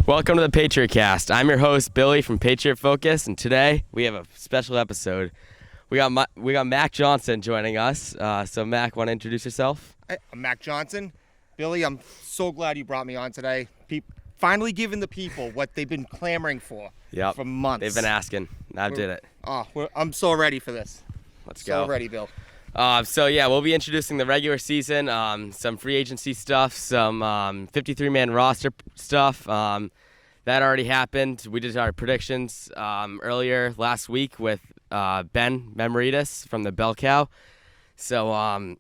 Welcome to the Patriot Cast. I'm your host, Billy from Patriot Focus, and today we have a special episode. We got Mac Johnson joining us. So, Mac, want to introduce yourself? Hey, I'm Mac Johnson. Billy, I'm so glad you brought me on today. Finally giving the people what they've been clamoring for for months. They've been asking. I did it. I'm so ready for this. Let's go. So ready, Bill. We'll be introducing the regular season, some free agency stuff, some 53-man roster stuff. That already happened. We did our predictions earlier last week with Ben Memoritas from the Bell Cow. So,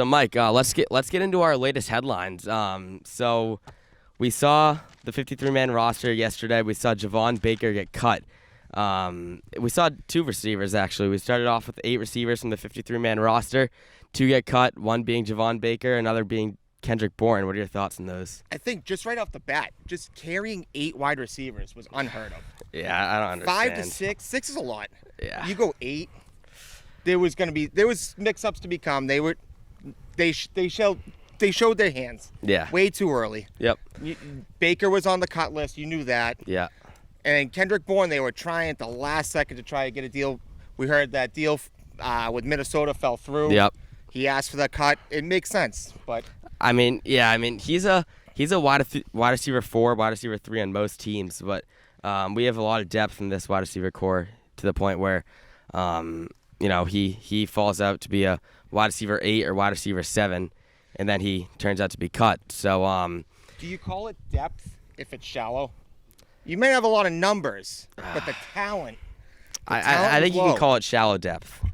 Mike, let's get into our latest headlines. So we saw the 53-man roster yesterday. We saw Javon Baker get cut. We saw two receivers, actually. We started off with 8 receivers from the 53-man roster. 2 get cut, one being Javon Baker, another being Kendrick Bourne. What are your thoughts on those? I think just right off the bat, just carrying 8 wide receivers was unheard of. Yeah, I don't understand. 5 to 6. 6 is a lot. Yeah. You go 8. There was mix-ups to become. They showed their hands. Yeah. Way too early. Yep. Baker was on the cut list. You knew that. Yeah. And Kendrick Bourne, they were trying at the last second to try to get a deal. We heard that deal with Minnesota fell through. Yep. He asked for that cut. It makes sense, but he's a wide receiver 4, wide receiver 3 on most teams, but we have a lot of depth in this wide receiver core to the point where he falls out to be a wide receiver 8 or wide receiver 7, and then he turns out to be cut. So do you call it depth if it's shallow? You may have a lot of numbers, but the talent. I think you can call it shallow depth,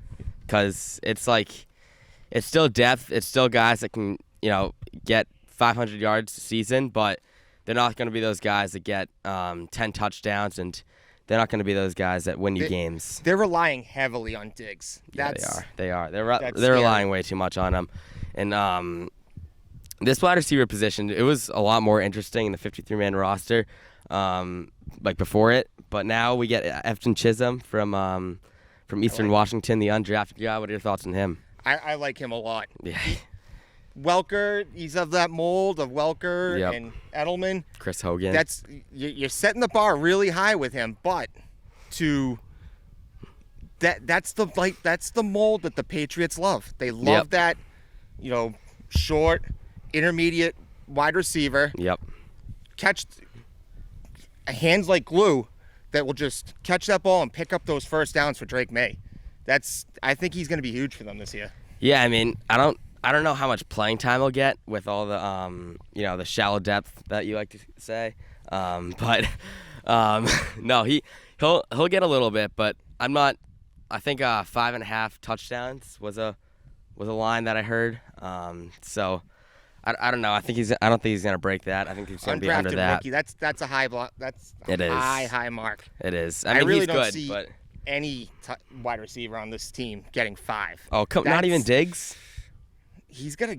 because it's still depth. It's still guys that can get 500 yards a season, but they're not going to be those guys that get 10 touchdowns, and they're not going to be those guys that win you games. They're relying heavily on Diggs. They are. They're relying way too much on him, and this wide receiver position, it was a lot more interesting in the 53-man roster. Before it, but now we get Efton Chisholm from Eastern Washington, the undrafted guy. What are your thoughts on him? I like him a lot. Yeah. He's of that mold of Welker and Edelman. Chris Hogan. You're setting the bar really high with him, but that's the mold that the Patriots love. They love that, short, intermediate wide receiver. Yep. Catch hands like glue that will just catch that ball and pick up those first downs for Drake May. I think he's going to be huge for them this year. Yeah, I mean, I don't know how much playing time he'll get with all the the shallow depth that you like to say. No, he'll get a little bit, but I'm not. I think 5.5 touchdowns was a line that I heard. So I don't know. I don't think he's gonna break that. I think he's gonna be under that. Rookie. That's a high block. That's a high mark. It is. I really he's don't good, see but any wide receiver on this team getting 5. Oh, not even Diggs. He's gotta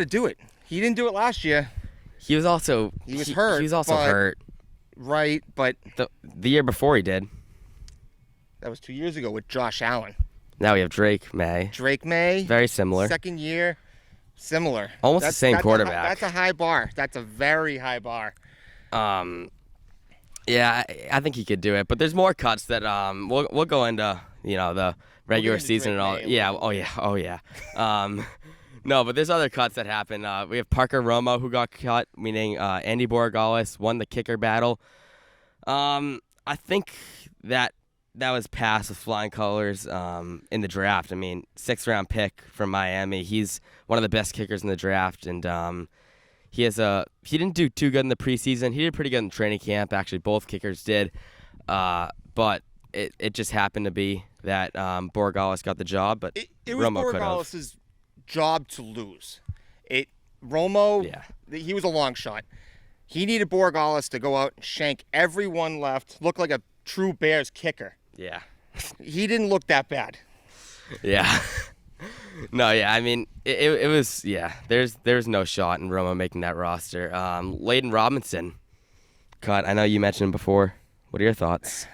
do it. He didn't do it last year. He was hurt. He was also hurt. Right, but the year before he did. That was 2 years ago with Josh Allen. Now we have Drake May. Very similar. Second year. Similar. Almost the same quarterback. That's a high bar. That's a very high bar. Yeah, I think he could do it. But there's more cuts that we'll go into the regular season and all. Yeah. Oh yeah. No, but there's other cuts that happen. We have Parker Romo who got cut, meaning Andy Borregales won the kicker battle. I think that was passed with flying colors in the draft. I mean, 6th-round pick from Miami. He's one of the best kickers in the draft, and he didn't do too good in the preseason. He did pretty good in training camp. Actually, both kickers did, but it just happened to be that Borregales got the job, but it was Romo could have. Borregales' job to lose. Romo, he was a long shot. He needed Borregales to go out and shank everyone left, look like a true Bears kicker. Yeah. He didn't look that bad. Yeah. No, yeah. I mean, it was, yeah. There's no shot in Romo making that roster. Layden Robinson cut. I know you mentioned him before. What are your thoughts?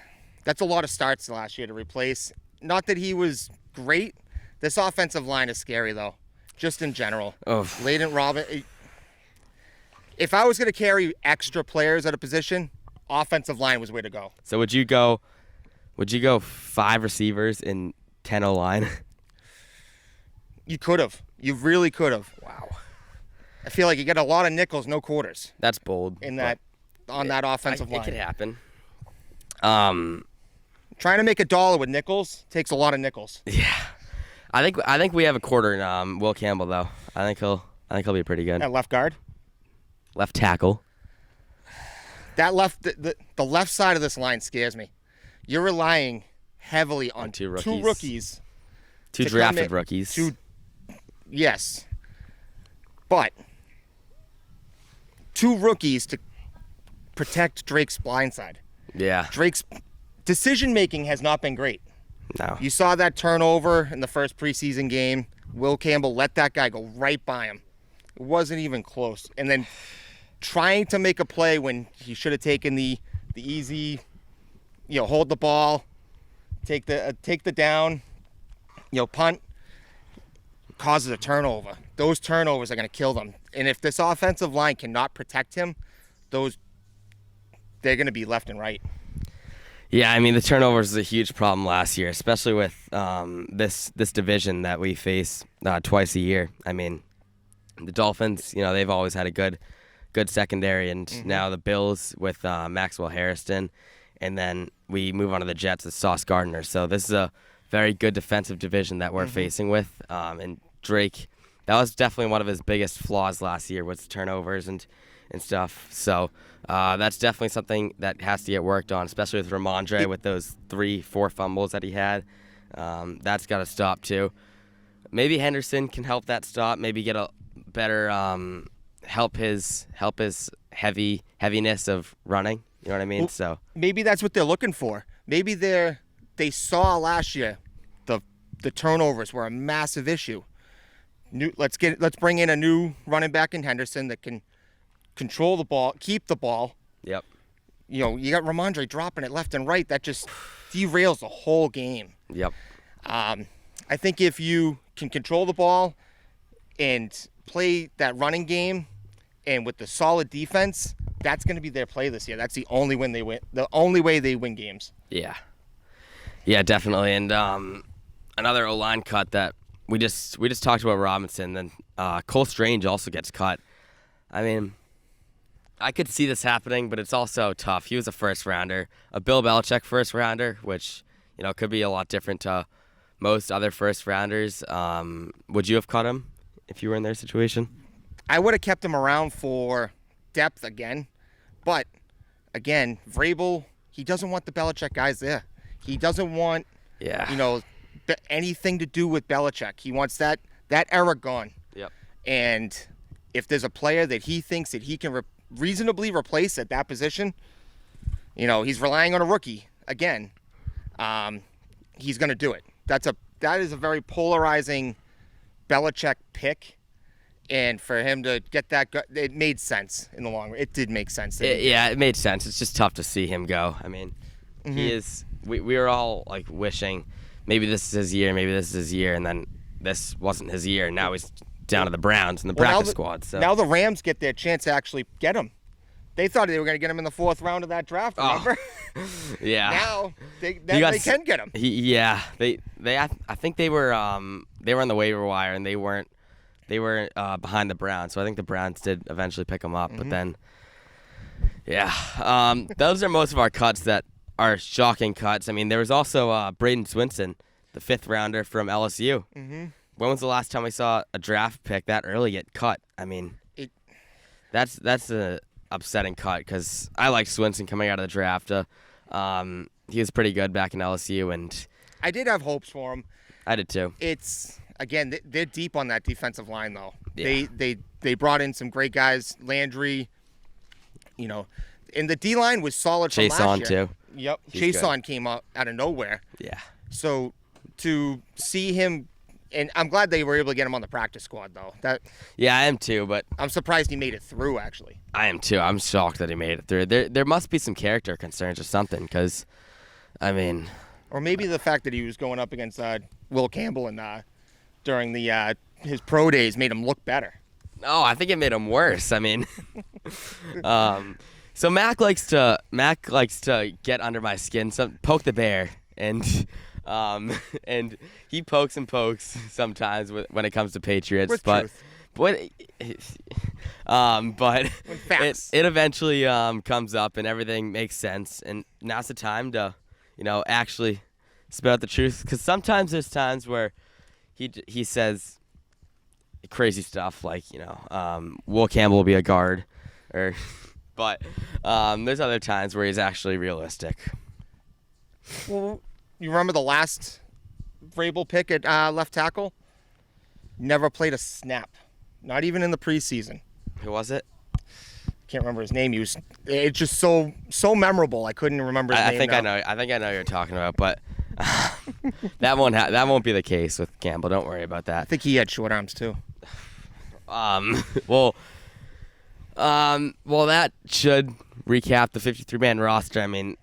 That's a lot of starts last year to replace. Not that he was great. This offensive line is scary, though, just in general. Oh. Layden Robinson. If I was going to carry extra players at a position, offensive line was where to go. So would you go 5 receivers in 10 O-line? You could have. You really could have. Wow. I feel like you get a lot of nickels, no quarters. That's bold. In that, on that offensive line. It could happen. Trying to make $1 with nickels takes a lot of nickels. Yeah. I think we have a quarter in Will Campbell though. I think he'll be pretty good. At left guard. Left tackle. That the left side of this line scares me. You're relying heavily on two rookies. Two drafted rookies. Yes. But 2 rookies to protect Drake's blind side. Yeah. Drake's decision-making has not been great. No. You saw that turnover in the first preseason game. Will Campbell let that guy go right by him. It wasn't even close. And then trying to make a play when he should have taken the easy, hold the ball, take the down, punt, causes a turnover. Those turnovers are going to kill them. And if this offensive line cannot protect him, they're going to be left and right. Yeah, I mean, the turnovers is a huge problem last year, especially with this division that we face twice a year. I mean, the Dolphins, they've always had a good secondary, and now the Bills with Maxwell Harrison, and then we move on to the Jets with Sauce Gardner. So this is a very good defensive division that we're facing with. And Drake, that was definitely one of his biggest flaws last year was turnovers and stuff. So that's definitely something that has to get worked on, especially with Ramondre with those 3-4 fumbles that he had. That's got to stop too. Maybe Henderson can help that stop. Maybe get a better help his heaviness of running. You know what I mean? Well, so maybe that's what they're looking for. Maybe they saw last year the turnovers were a massive issue. Let's bring in a new running back in Henderson that can control the ball, keep the ball. Yep. You got Ramondre dropping it left and right. That just derails the whole game. Yep. I think if you can control the ball and play that running game, and with the solid defense, that's going to be their play this year. That's the only way they win. The only way they win games. Yeah. Yeah, definitely. And another O-line cut that we just talked about Robinson. Then Cole Strange also gets cut. I mean, I could see this happening, but it's also tough. He was a first rounder, a Bill Belichick first rounder, which could be a lot different to most other first rounders. Would you have cut him if you were in their situation? I would have kept him around for depth again, but again, Vrabel, he doesn't want the Belichick guys there. He doesn't want anything to do with Belichick. He wants that era gone. Yep. And if there's a player that he thinks that he can reasonably replace at that position, he's relying on a rookie again. He's going to do it. That is a very polarizing Belichick pick. And for him to get that, it made sense in the long run. It did make sense. It made sense. It's just tough to see him go. I mean, he is. We were all like wishing maybe this is his year, and then this wasn't his year. Now he's down to the Browns and the practice squad. So now the Rams get their chance to actually get him. They thought they were going to get him in the 4th round of that draft. Remember? Yeah. Now they can get him. I think they were on the waiver wire, and they weren't behind the Browns. So I think the Browns did eventually pick him up. But then, those are most of our cuts that are shocking cuts. I mean, there was also Braden Swinson, the 5th rounder from LSU. When was the last time we saw a draft pick that early get cut? I mean, that's a upsetting cut because I liked Swinson coming out of the draft. He was pretty good back in LSU, and I did have hopes for him. I did too. Again, they're deep on that defensive line, though. Yeah. They brought in some great guys, Landry, and the D-line was solid from last year. Chase on, too. Yep. Chase on came out of nowhere. Yeah. So to see him, and I'm glad they were able to get him on the practice squad, though. Yeah, I am too, but I'm surprised he made it through, actually. I am too. I'm shocked that he made it through. There must be some character concerns or something, because, I mean... Or maybe the fact that he was going up against Will Campbell and during his pro days made him look better. No, I think it made him worse. I mean, so Mac likes to get under my skin, poke the bear, and and he pokes and pokes sometimes when it comes to Patriots, With but. truth. But it eventually comes up and everything makes sense, and now's the time to, actually spit out the truth. Because sometimes there's times where he says crazy stuff like Will Campbell will be a guard, but there's other times where he's actually realistic. Well, you remember the last Vrabel pick at left tackle? Never played a snap. Not even in the preseason. Who was it? Can't remember his name. It's just so memorable. I couldn't remember his name. I think I know who you're talking about, but that won't be the case with Campbell. Don't worry about that. I think he had short arms too. Well, that should recap the 53-man roster. I mean,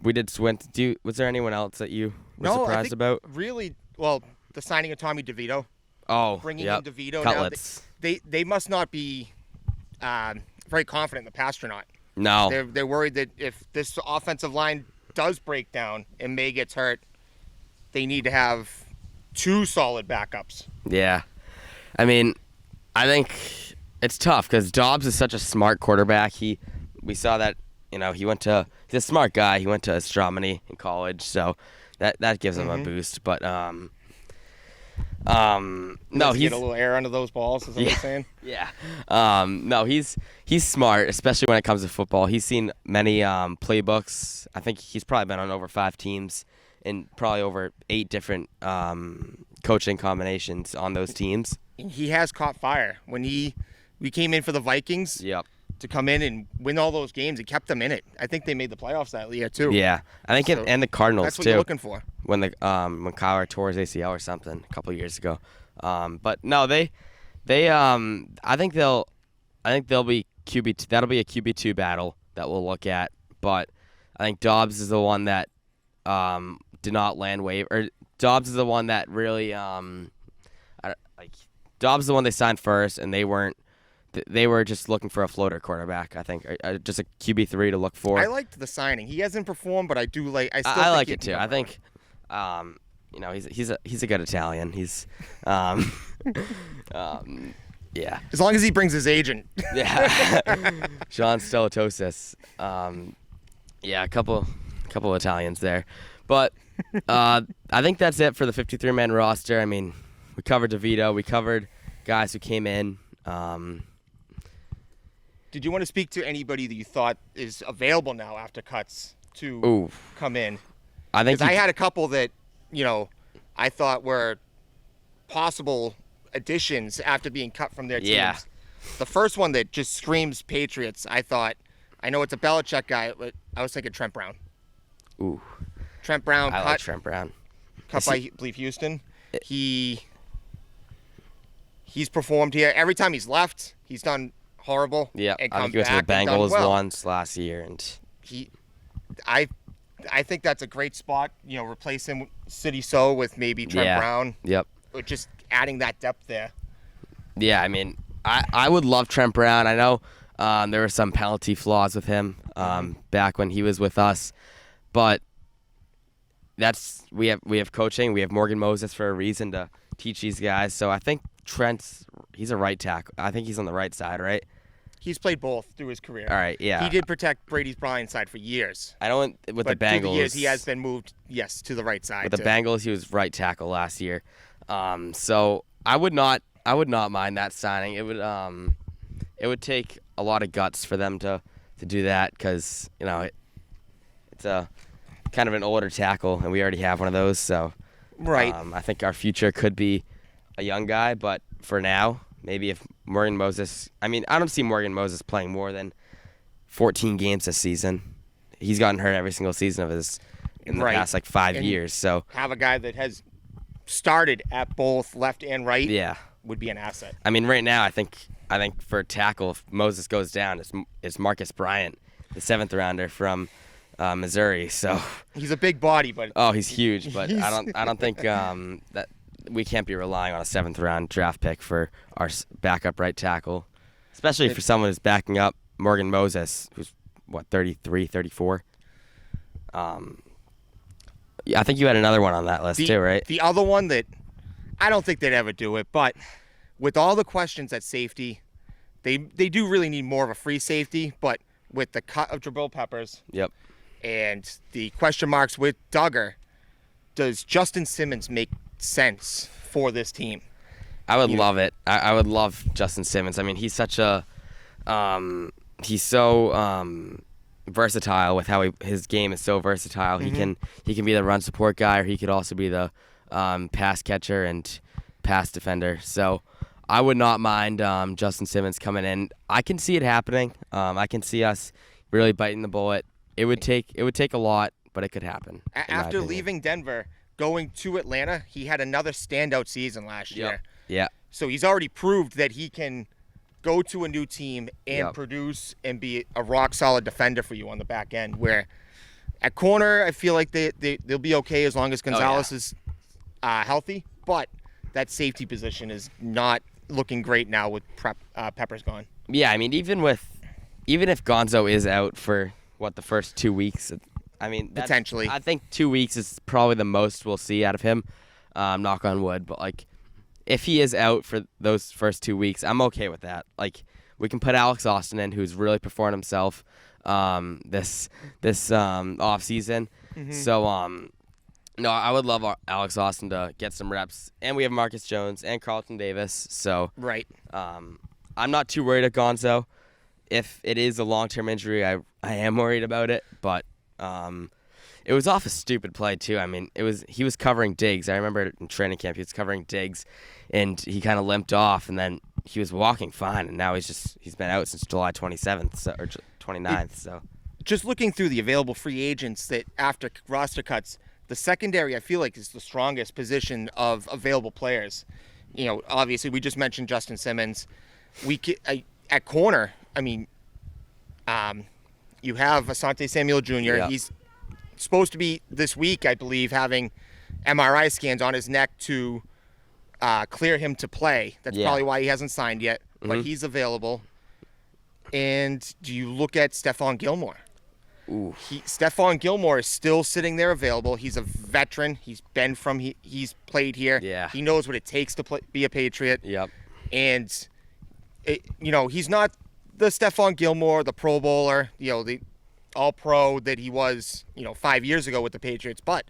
we did went. Was there anyone else that you were surprised about? Really, well, the signing of Tommy DeVito. Oh, bringing in DeVito Cutlets. Now, they must not be very confident in the pass or not. No, they're worried that if this offensive line does break down and May gets hurt, they need to have two solid backups. Yeah, I mean, I think it's tough because Dobbs is such a smart quarterback. We saw that he's a smart guy. He went to astronomy in college, so that gives him a boost. But no, he's get a little air under those balls. Is what you're saying? Yeah. No, he's smart, especially when it comes to football. He's seen many playbooks. I think he's probably been on over 5 teams and probably over 8 different coaching combinations on those teams. He has caught fire when we came in for the Vikings. Yep. To come in and win all those games, he kept them in it. I think they made the playoffs that year too. Yeah, I think So and the Cardinals that's what too. you're looking for. When Kyler tore his ACL or something a couple of years ago, but no, they I think they'll be QB. That'll be a QB2 battle that we'll look at. But I think Dobbs is the one that did not land waiver. Or Dobbs is the one that really Dobbs is the one they signed first, and they weren't. They were just looking for a floater quarterback, I think, just a QB3 to look for. I liked the signing. He hasn't performed, but I do like. I like it too. I think, he's a good Italian. He's, yeah. As long as he brings his agent. Yeah, Sean Stelatosis. Yeah, a couple Italians there, but I think that's it for the 53-man roster. I mean, we covered DeVito. We covered guys who came in. Did you want to speak to anybody that you thought is available now after cuts to come in? I think I had a couple that, I thought were possible additions after being cut from their teams. Yeah. The first one that just screams Patriots, I know it's a Belichick guy, but I was thinking Trent Brown. Ooh. Trent Brown I like Trent Brown. Cut by, I believe, Houston. He's performed here. Every time he's left, he's done horrible. Yeah, and I come think he was with the back and done Bengals well. once last year, and I think that's a great spot. Replace him City So with maybe Trent Brown. Yep. Or just adding that depth there. Yeah, I mean, I would love Trent Brown. I know there were some penalty flaws with him back when he was with us, but we have coaching. We have Morgan Moses for a reason to teach these guys. So I think he's a right tackle. I think he's on the right side, right? He's played both through his career. All right, yeah. He did protect Brady's blind side for years. I don't with but the Bengals. Through the years, he has been moved, to the right side. With the Bengals, he was right tackle last year. So I would not mind that signing. It would take a lot of guts for them to do that because it's a kind of an older tackle, and we already have one of those. So right. I think our future could be a young guy, but for now, maybe if Morgan Moses. I mean, I don't see Morgan Moses playing more than 14 games this season. He's gotten hurt every single season of his in the past 5 years. So have a guy that has started at both left and right. Yeah, would be an asset. I mean, right now, I think for a tackle, if Moses goes down, it's Marcus Bryant, the 7th rounder from Missouri. So he's a big body, but he's huge. But I don't think that we can't be relying on a 7th-round draft pick for our backup right tackle, especially for someone who's backing up Morgan Moses, who's, 33, 34? Yeah, I think you had another one on that list too, right? The other one that I don't think they'd ever do it, but with all the questions at safety, they do really need more of a free safety, but with the cut of Jabril Peppers and the question marks with Duggar, does Justin Simmons make sense for this team? I would love it. I would love Justin Simmons. I mean, he's such a he's so versatile with how his game is so versatile. Mm-hmm. He can be the run support guy, or he could also be the pass catcher and pass defender. So I would not mind Justin Simmons coming in. I can see it happening. I can see us really biting the bullet. It would take a lot, but it could happen. After leaving Denver, going to Atlanta, he had another standout season last year. Yeah. So he's already proved that he can go to a new team and produce and be a rock-solid defender for you on the back end, where at corner, I feel like they'll be okay as long as Gonzalez is healthy, but that safety position is not looking great now with Peppers gone. Yeah, I mean, even if Gonzo is out for, the first 2 weeks, I mean, potentially. I think 2 weeks is probably the most we'll see out of him, knock on wood, but, if he is out for those first 2 weeks, I'm okay with that. We can put Alex Austin in, who's really performed himself this off season. Mm-hmm. So no, I would love Alex Austin to get some reps, and we have Marcus Jones and Carlton Davis. So right, I'm not too worried at Gonzo. If it is a long-term injury, I am worried about it, but it was off a stupid play too. I mean, he was covering Diggs. I remember in training camp he was covering Diggs, and he kind of limped off, and then he was walking fine, and now he's been out since July 27th or 29th. So just looking through the available free agents that after roster cuts, the secondary I feel like is the strongest position of available players. Obviously we just mentioned Justin Simmons. At corner, I mean, you have Asante Samuel Jr. Yeah. He's supposed to be this week, I believe, having MRI scans on his neck to clear him to play. That's probably why he hasn't signed yet, but he's available. And do you look at Stephon Gilmore? Ooh. Stephon Gilmore is still sitting there available. He's a veteran. He's played here. Yeah. He knows what it takes to be a Patriot. Yep. And he's not the Stephon Gilmore, the Pro Bowler, the All-Pro that he was, 5 years ago with the Patriots, but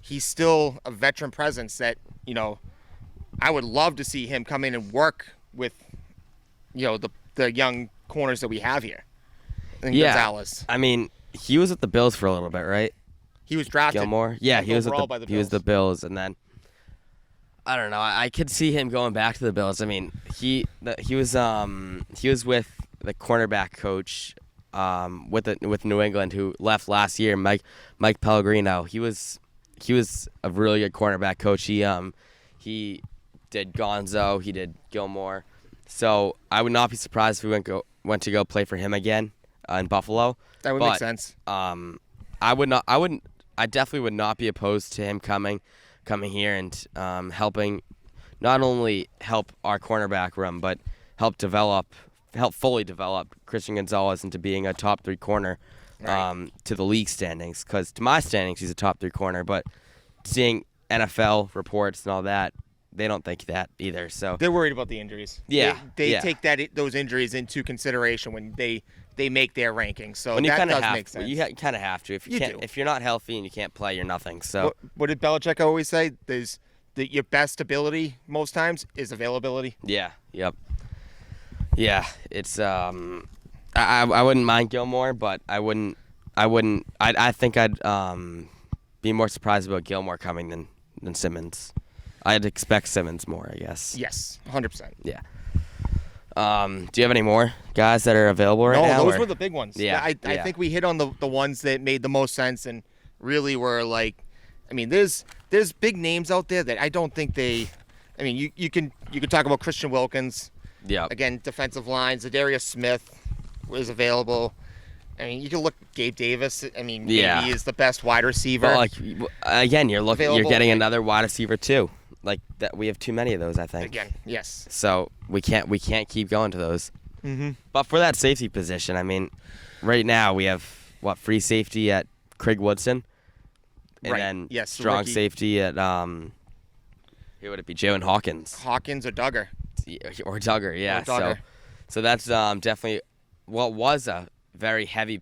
he's still a veteran presence that, I would love to see him come in and work with, the young corners that we have here. And Gonzalez. I mean, he was with the Bills for a little bit, right? He was drafted. Gilmore. Yeah, he was the the Bills, and then I don't know. I could see him going back to the Bills. I mean, he was with the cornerback coach with New England, who left last year, Mike Pellegrino. He was a really good cornerback coach. He did Gonzo, he did Gilmore. So I would not be surprised if we went to go play for him again in Buffalo. That would make sense. I definitely would not be opposed to him coming here and helping not only help our cornerback room, but help fully develop Christian Gonzalez into being a top 3 corner to the league standings. Because to my standings, he's a top 3 corner, but seeing NFL reports and all that, they don't think that either. So they're worried about the injuries. Yeah, they take those injuries into consideration when they make their rankings. So that does make sense. You kind of have to. If you're not healthy and you can't play, you're nothing. So what did Belichick always say? Your best ability most times is availability. Yeah. Yep. Yeah. It's I wouldn't mind Gilmore, but I think I'd be more surprised about Gilmore coming than Simmons. I'd expect Simmons more, I guess. Yes, 100%. Yeah. Do you have any more guys that are available right now? No, those were the big ones. Yeah. I think we hit on the ones that made the most sense and really were there's big names out there that I don't think you can talk about Christian Wilkins. Yeah. Again, defensive lines. Zadarius Smith was available. You can look at Gabe Davis. Maybe he is the best wide receiver. Well, again, you're getting another wide receiver too. like that. We have too many of those, I think. Again, yes. So we can't keep going to those. Mm-hmm. But for that safety position, I mean, right now we have free safety at Craig Woodson, and then strong safety at who would it be? Jalen Hawkins. Hawkins or Duggar. Or Duggar, yeah. Or Duggar. So that's definitely what was a very heavy.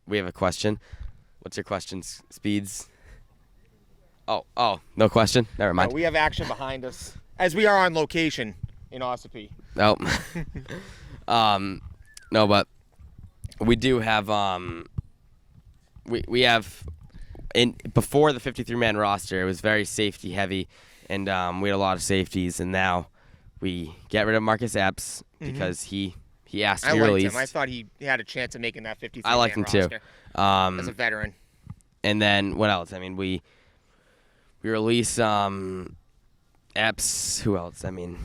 We have a question. What's your question, Speeds? Oh, no question. Never mind. No, we have action behind us as we are on location in Ossipee. Oh. No, but we do have we have before the 53-man roster, it was very safety heavy, and we had a lot of safeties, and now we get rid of Marcus Epps because he asked to be released. Him. I thought he had a chance of making that 53-man roster. I liked him too. As a veteran. And then what else? I mean, we release Epps. Who else? I think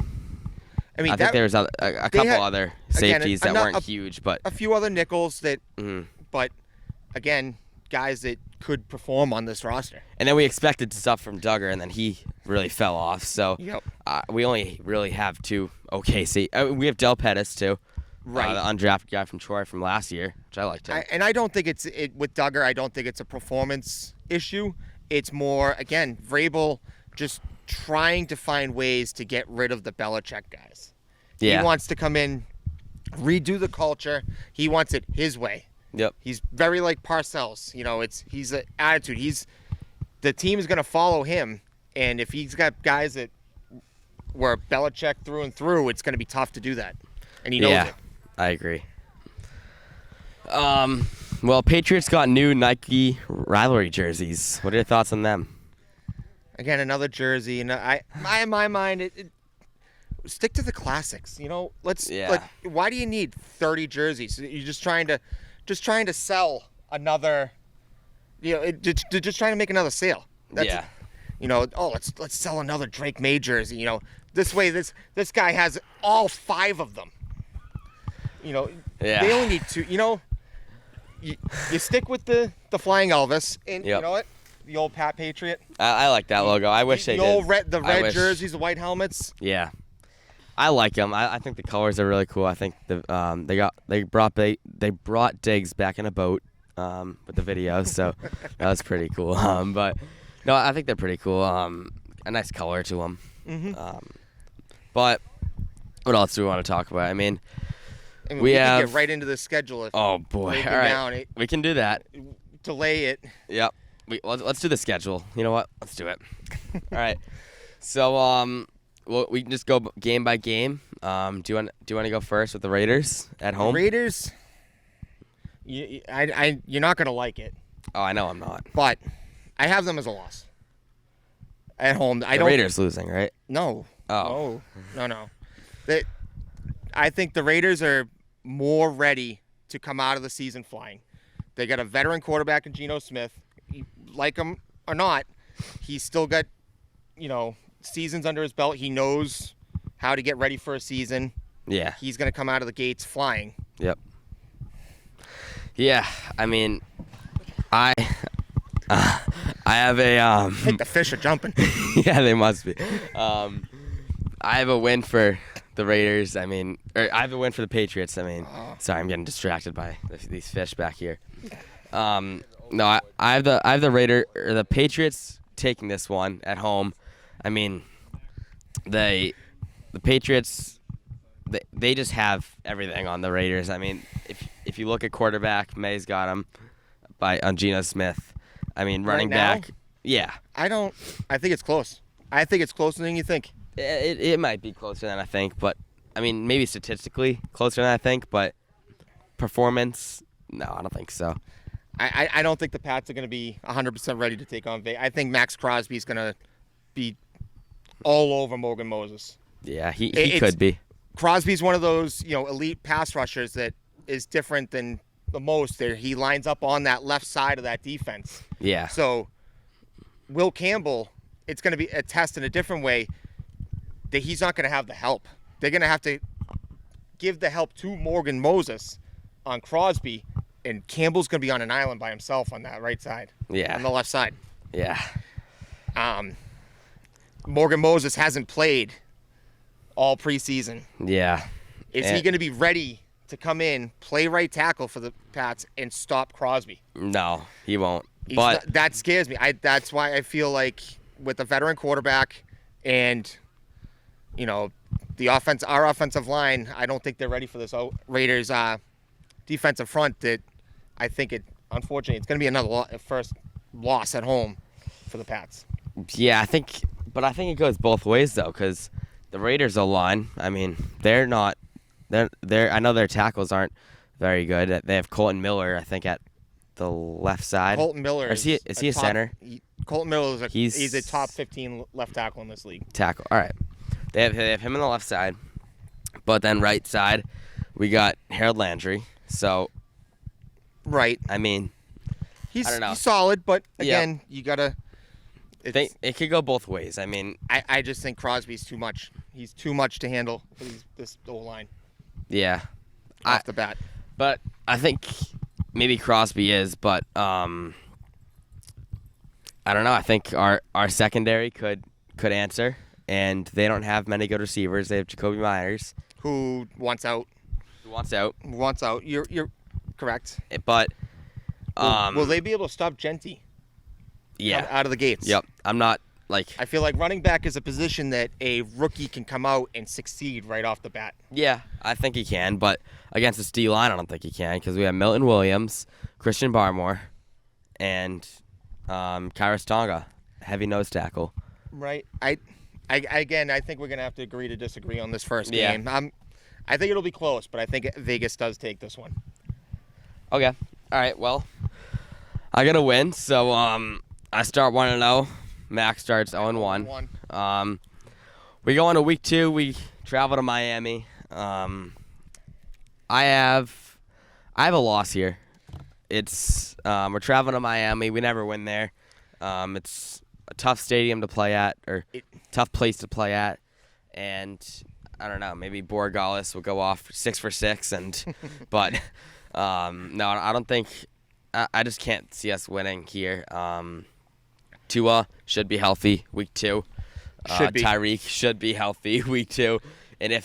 there's a couple other safeties that weren't huge, but a few other nickels that. But again, guys that could perform on this roster. And then we expected stuff from Duggar, and then he really fell off. So we only really have two okay safeties. We have Del Pettis too, right? The undrafted guy from Troy from last year, which I liked him. And I don't think it's with Duggar. I don't think it's a performance issue. It's more, again, Vrabel just trying to find ways to get rid of the Belichick guys. Yeah. He wants to come in, redo the culture. He wants it his way. Yep. He's very like Parcells. He's an attitude. The team is going to follow him, and if he's got guys that were Belichick through and through, it's going to be tough to do that, and he knows it. I agree. Well, Patriots got new Nike rivalry jerseys. What are your thoughts on them? Again, another jersey, and in my mind, stick to the classics. Why do you need 30 jerseys? You're just trying to sell another. Just trying to make another sale. Let's sell another Drake May jersey. This way, this guy has all 5 of them. They only need 2. You stick with the Flying Elvis, and you know what? The old Pat Patriot. I like that logo. I wish they did. The red jerseys, the white helmets. Yeah, I like them. I think the colors are really cool. I think they brought Diggs back in a boat with the video, so that was pretty cool. But no, I think they're pretty cool. A nice color to them. Mm-hmm. But what else do we want to talk about? We can get right into the schedule. Oh boy! All right, we can do that. Delay it. Yep. Let's do the schedule. You know what? Let's do it. All right. So we can just go game by game. Do you want to go first with the Raiders at home? Raiders. You're not gonna like it. Oh, I know I'm not. But I have them as a loss. At home, The Raiders losing, right? No. Oh. No. I think the Raiders are more ready to come out of the season flying. They got a veteran quarterback in Geno Smith. Like him or not, he's still got, seasons under his belt. He knows how to get ready for a season. Yeah. He's going to come out of the gates flying. Yep. Yeah, I have a I think the fish are jumping. Yeah, they must be. I have a win for the Raiders. I have a win for the Patriots. Sorry, I'm getting distracted by these fish back here. No, I have the Patriots taking this one at home. The Patriots, they just have everything on the Raiders. If you look at quarterback, May's got him on Geno Smith. Running back, yeah. I think it's close. I think it's closer than you think. It might be closer than I think, but maybe statistically closer than I think, but performance, no, I don't think so. I don't think the Pats are going to be 100% ready to take on Vegas. I think Max Crosby's going to be all over Morgan Moses. Yeah, he could be. Crosby's one of those elite pass rushers that is different than the most. There, he lines up on that left side of that defense. Yeah. So Will Campbell, it's going to be a test in a different way. That he's not going to have the help. They're going to have to give the help to Morgan Moses on Crosby, and Campbell's going to be on an island by himself on that right side. Yeah. On the left side. Yeah. Morgan Moses hasn't played all preseason. Yeah. Is he going to be ready to come in, play right tackle for the Pats, and stop Crosby? No, he won't. But that scares me. That's why I feel like with a veteran quarterback and, our offensive line, I don't think they're ready for this Raiders defensive front. That I think unfortunately, it's going to be another first loss at home for the Pats. Yeah, I think it goes both ways though, because the Raiders O-line, I mean, they're not. They're. I know their tackles aren't very good. They have Colton Miller, I think, at the left side. Colton Miller is he a center? Colton Miller he's a top 15 left tackle in this league. Tackle. All right. They have him on the left side, but then right side, we got Harold Landry. So. Right. I mean, he's I don't know. He's solid, but again, you gotta. It could go both ways. I mean, I just think Crosby's too much. He's too much to handle for this O-line. Yeah. Off the bat. But I think maybe Crosby is, but I don't know. I think our secondary could answer, and they don't have many good receivers. They have Jacoby Myers, who wants out. You're correct. But will they be able to stop Genty? Yeah. Out of the gates. Yep. I'm not like. I feel like running back is a position that a rookie can come out and succeed right off the bat. Yeah, I think he can, but against the D line, I don't think he can because we have Milton Williams, Christian Barmore, and Kairos Tonga, heavy nose tackle. Right. I think we're gonna have to agree to disagree on this first game. Yeah. I think it'll be close, but I think Vegas does take this one. Okay. All right. Well, I got to win, so I start 1-0. Max starts 0-1. We go into week 2. We travel to Miami. I have a loss here. It's we're traveling to Miami. We never win there. It's a tough stadium to play at, or tough place to play at, and I don't know. Maybe Borregales will go off 6 for 6, but no, I don't think. I just can't see us winning here. Tua should be healthy week 2. Tyreek should be healthy week 2, and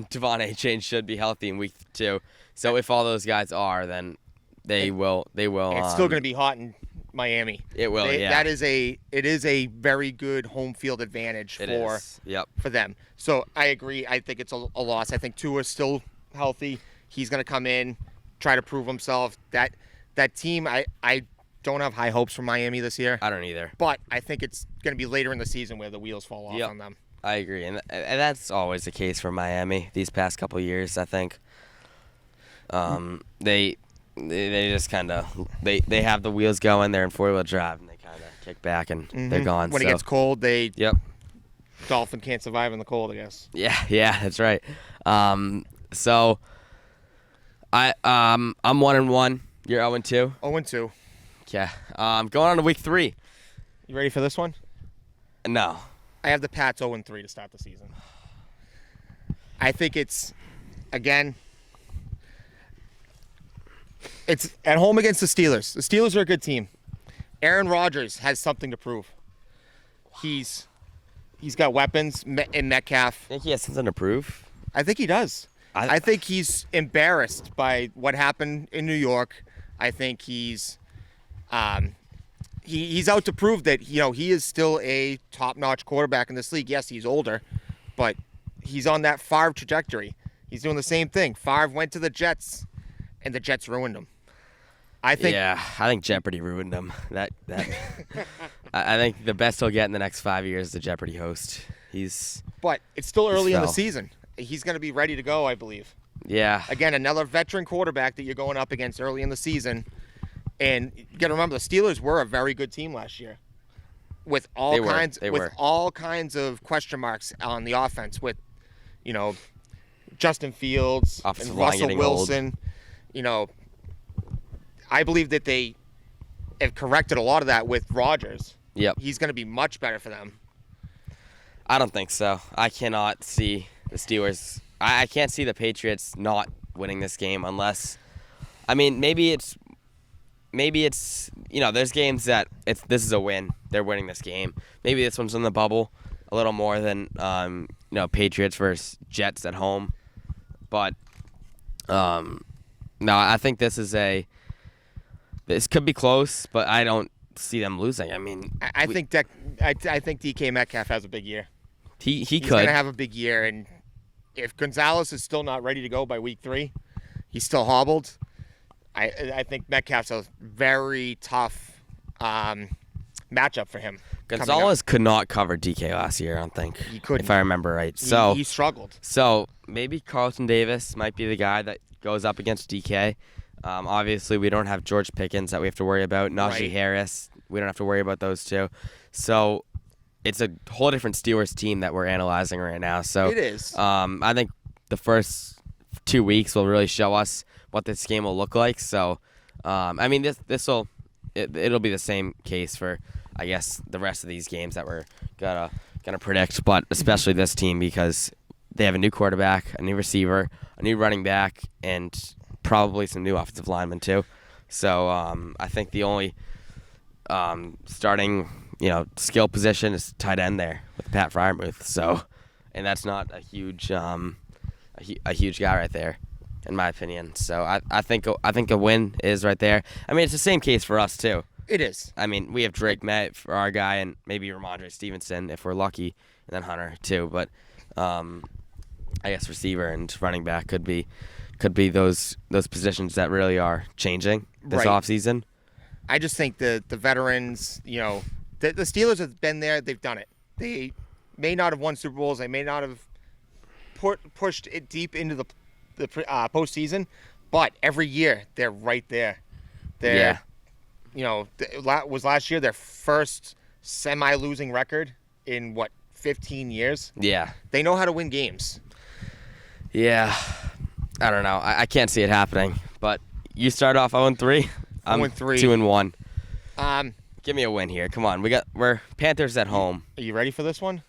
Devon Achane should be healthy in week 2. So if all those guys are, then they will. It's still going to be hot in Miami. It will. Yeah. It is a very good home field advantage for them. So I agree. I think it's a loss. I think Tua's still healthy. He's going to come in, try to prove himself. That team, I don't have high hopes for Miami this year. I don't either. But I think it's going to be later in the season where the wheels fall off on them. I agree, and that's always the case for Miami these past couple of years. I think they just kind of they have the wheels going. They're in 4-wheel drive, and they kind of kick back, and they're gone. When it gets cold, Yep. Dolphin can't survive in the cold, I guess. Yeah, that's right. So I'm 1-1. You're 0-2. 0-2. Yeah. Going on to week 3. You ready for this one? No. I have the Pats 0-3 to start the season. I think it's at home against the Steelers. The Steelers are a good team. Aaron Rodgers has something to prove. He's got weapons in Metcalf. Think he has something to prove? I think he does. I think he's embarrassed by what happened in New York. I think he's out to prove that he is still a top-notch quarterback in this league. Yes, he's older, but he's on that Favre trajectory. He's doing the same thing. Favre went to the Jets, and the Jets ruined him. I think Jeopardy ruined him. That I think the best he'll get in the next 5 years is the Jeopardy host. But it's still early in the season. He's going to be ready to go, I believe. Yeah. Again, another veteran quarterback that you're going up against early in the season. And you got to remember, the Steelers were a very good team last year, with all kinds of question marks on the offense, with Justin Fields and Russell Wilson. I believe that they have corrected a lot of that with Rodgers. Yep. He's going to be much better for them. I don't think so. I cannot see the Steelers. I can't see the Patriots not winning this game unless, I mean, maybe it's there's games that this is a win. They're winning this game. Maybe this one's in the bubble. a little more than Patriots versus Jets at home. But no, I think this could be close, but I don't see them losing. I mean, I think DK Metcalf has a big year. He's going to have a big year, and if Gonzalez is still not ready to go by week 3, he's still hobbled. I think Metcalf's a very tough matchup for him. Gonzalez could not cover DK last year, I don't think. He couldn't. If I remember right. He struggled. So maybe Carlton Davis might be the guy that goes up against DK. Obviously, we don't have George Pickens that we have to worry about. Najee Harris, we don't have to worry about those two. So it's a whole different Steelers team that we're analyzing right now. So it is. I think the first 2 weeks will really show us what this game will look like. So, I mean, it'll be the same case for, I guess, the rest of these games that we're gonna predict, but especially this team because they have a new quarterback, a new receiver, a new running back, and probably some new offensive linemen too. So I think the only starting skill position is tight end there with Pat Freiermuth. So, and that's not a huge guy right there, in my opinion. So I think a win is right there. I mean, it's the same case for us too. It is. I mean, we have Drake May for our guy, and maybe Ramondre Stevenson if we're lucky, and then Hunter too. But I guess receiver and running back could be those positions that really are changing this offseason. I just think the veterans, the Steelers have been there. They've done it. They may not have won Super Bowls. They may not have pushed it deep into the postseason, but every year they're right there. Was last year their first semi-losing record in 15 years? Yeah. They know how to win games. Yeah. I don't know. I can't see it happening. But you start off 0-3. I'm 0-3. 2-1. Give me a win here. Come on. We're Panthers at home. Are you ready for this one?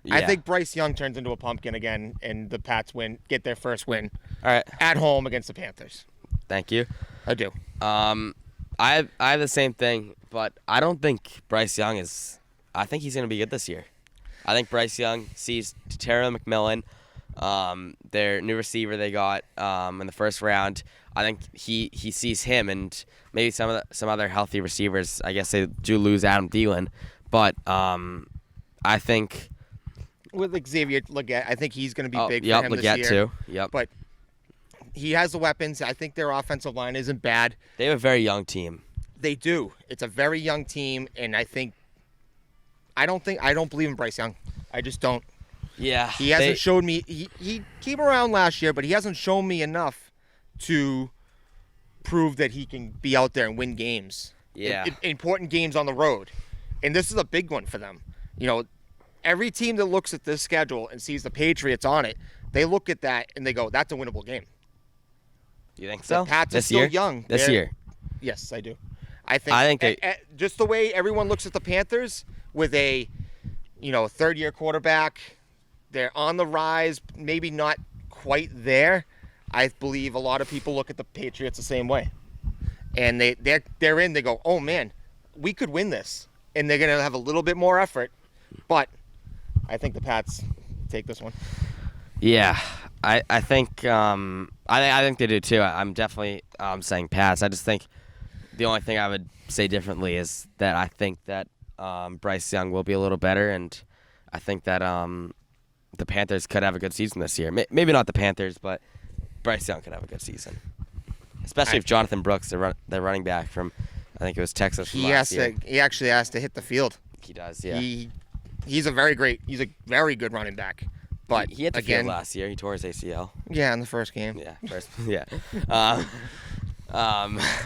Yeah. I think Bryce Young turns into a pumpkin again, and the Pats get their first win. All right. At home against the Panthers. Thank you. I do. I have the same thing, but I don't think Bryce Young is. I think he's going to be good this year. I think Bryce Young sees Terrell McMillan, their new receiver they got in the first round. I think he sees him and maybe some other healthy receivers. I guess they do lose Adam Thielen, but I think with Xavier Legette, I think he's going to be big for him Legette this year. Too. Yep. But he has the weapons. I think their offensive line isn't bad. They have a very young team. They do. It's a very young team, and I don't believe in Bryce Young. I just don't. Yeah. He hasn't showed me. He came around last year, but he hasn't shown me enough to prove that he can be out there and win games. Yeah. Important games on the road. And this is a big one for them. Every team that looks at this schedule and sees the Patriots on it, they look at that and they go, that's a winnable game. You think so? The Pats are still young. This year? Yes, I do. I think just the way everyone looks at the Panthers with a, third-year quarterback, they're on the rise, maybe not quite there. I believe a lot of people look at the Patriots the same way. And they go, oh, man, we could win this. And they're going to have a little bit more effort. But I think the Pats take this one. Yeah, I think I think they do too. I'm definitely saying Pats. I just think the only thing I would say differently is that I think that Bryce Young will be a little better, and I think that the Panthers could have a good season this year. Maybe not the Panthers, but Bryce Young could have a good season, especially if Jonathan Brooks, the running back from, I think it was Texas from last year. He actually has to hit the field. He does, yeah. He's a very good running back. But he hit the field last year. He tore his ACL. Yeah, in the first game. Yeah,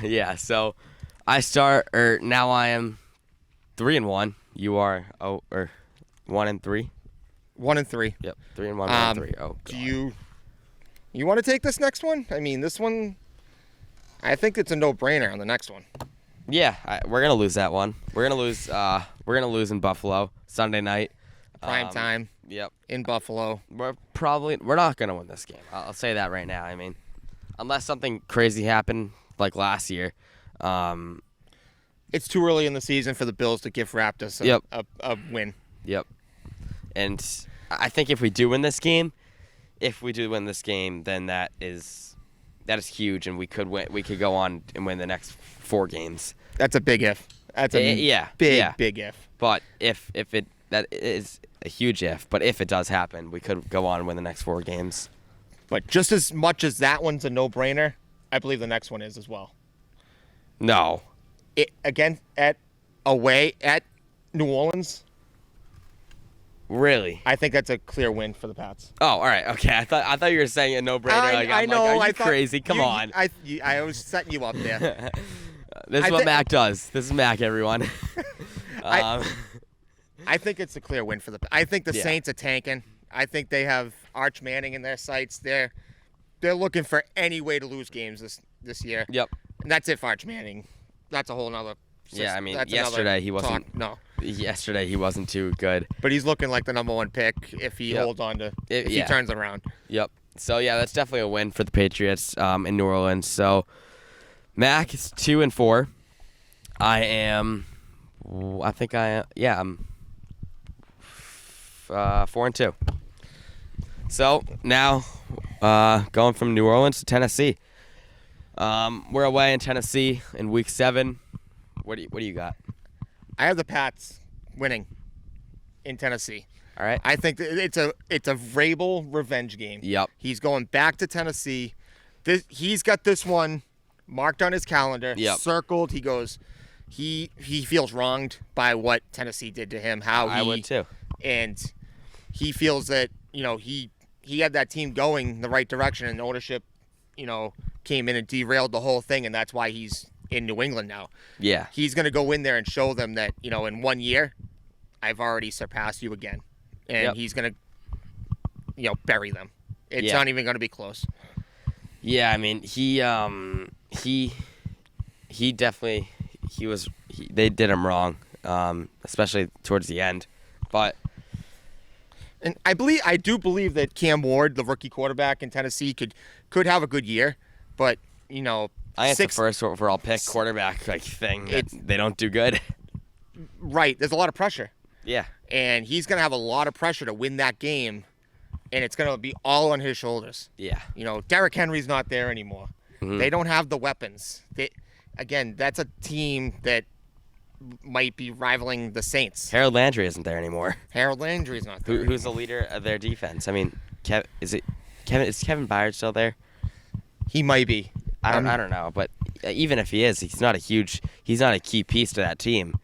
yeah. So now I am 3-1. You are 1-3. 1-3. Yep, 3-1, 1-3. Oh, God. Do you want to take this next one? I mean, this one, I think it's a no-brainer on the next one. Yeah, we're gonna lose that one. We're gonna lose. We're gonna lose in Buffalo Sunday night. Prime time. Yep. In Buffalo. We're not gonna win this game. I'll say that right now. I mean, unless something crazy happened like last year. It's too early in the season for the Bills to gift wrap us a win. Yep. And I think if we do win this game, then that is huge, and we could win. We could go on and win the next 4 games. That's a big if. That's a big if. But that is a huge if. But if it does happen, we could go on and win the next 4 games. But just as much as that one's a no-brainer, I believe the next one is as well. No. Again, away at New Orleans. Really? I think that's a clear win for the Pats. Oh, all right. Okay. I thought you were saying a no-brainer. I know. Are you crazy? Come on. I was setting you up there. This is what Mac does. This is Mac, everyone. I think it's a clear win for the. I think the Saints are tanking. I think they have Arch Manning in their sights. They're looking for any way to lose games this year. Yep. And that's if Arch Manning. That's a whole nother. Yeah, I mean, yesterday he wasn't. No. Yesterday he wasn't too good. But he's looking like the number 1 pick if he holds on to. If he turns around. Yep. So yeah, that's definitely a win for the Patriots in New Orleans. So Mac is 2-4. I'm 4-2. So now, going from New Orleans to Tennessee. We're away in Tennessee in Week 7. What do you got? I have the Pats winning in Tennessee. All right. I think it's a Vrabel revenge game. Yep. He's going back to Tennessee. He's got this one marked on his calendar, circled. He goes. He feels wronged by what Tennessee did to him. I would too. And he feels that he had that team going the right direction, and ownership, came in and derailed the whole thing, and that's why he's in New England now. Yeah. He's going to go in there and show them that, in 1 year, I've already surpassed you again. And he's going to, bury them. It's not even going to be close. Yeah, I mean, he definitely, they did him wrong, especially towards the end. But. And I do believe that Cam Ward, the rookie quarterback in Tennessee, could have a good year. But, I think it's the first overall pick quarterback thing. They don't do good. Right. There's a lot of pressure. Yeah. And he's going to have a lot of pressure to win that game, and it's going to be all on his shoulders. Yeah. Derrick Henry's not there anymore. Mm-hmm. They don't have the weapons. Again, that's a team that might be rivaling the Saints. Harold Landry isn't there anymore. Harold Landry's not there. Who's the leader of their defense? I mean, is Kevin Byard still there? He might be. I don't know, but even if he is, he's not a key piece to that team.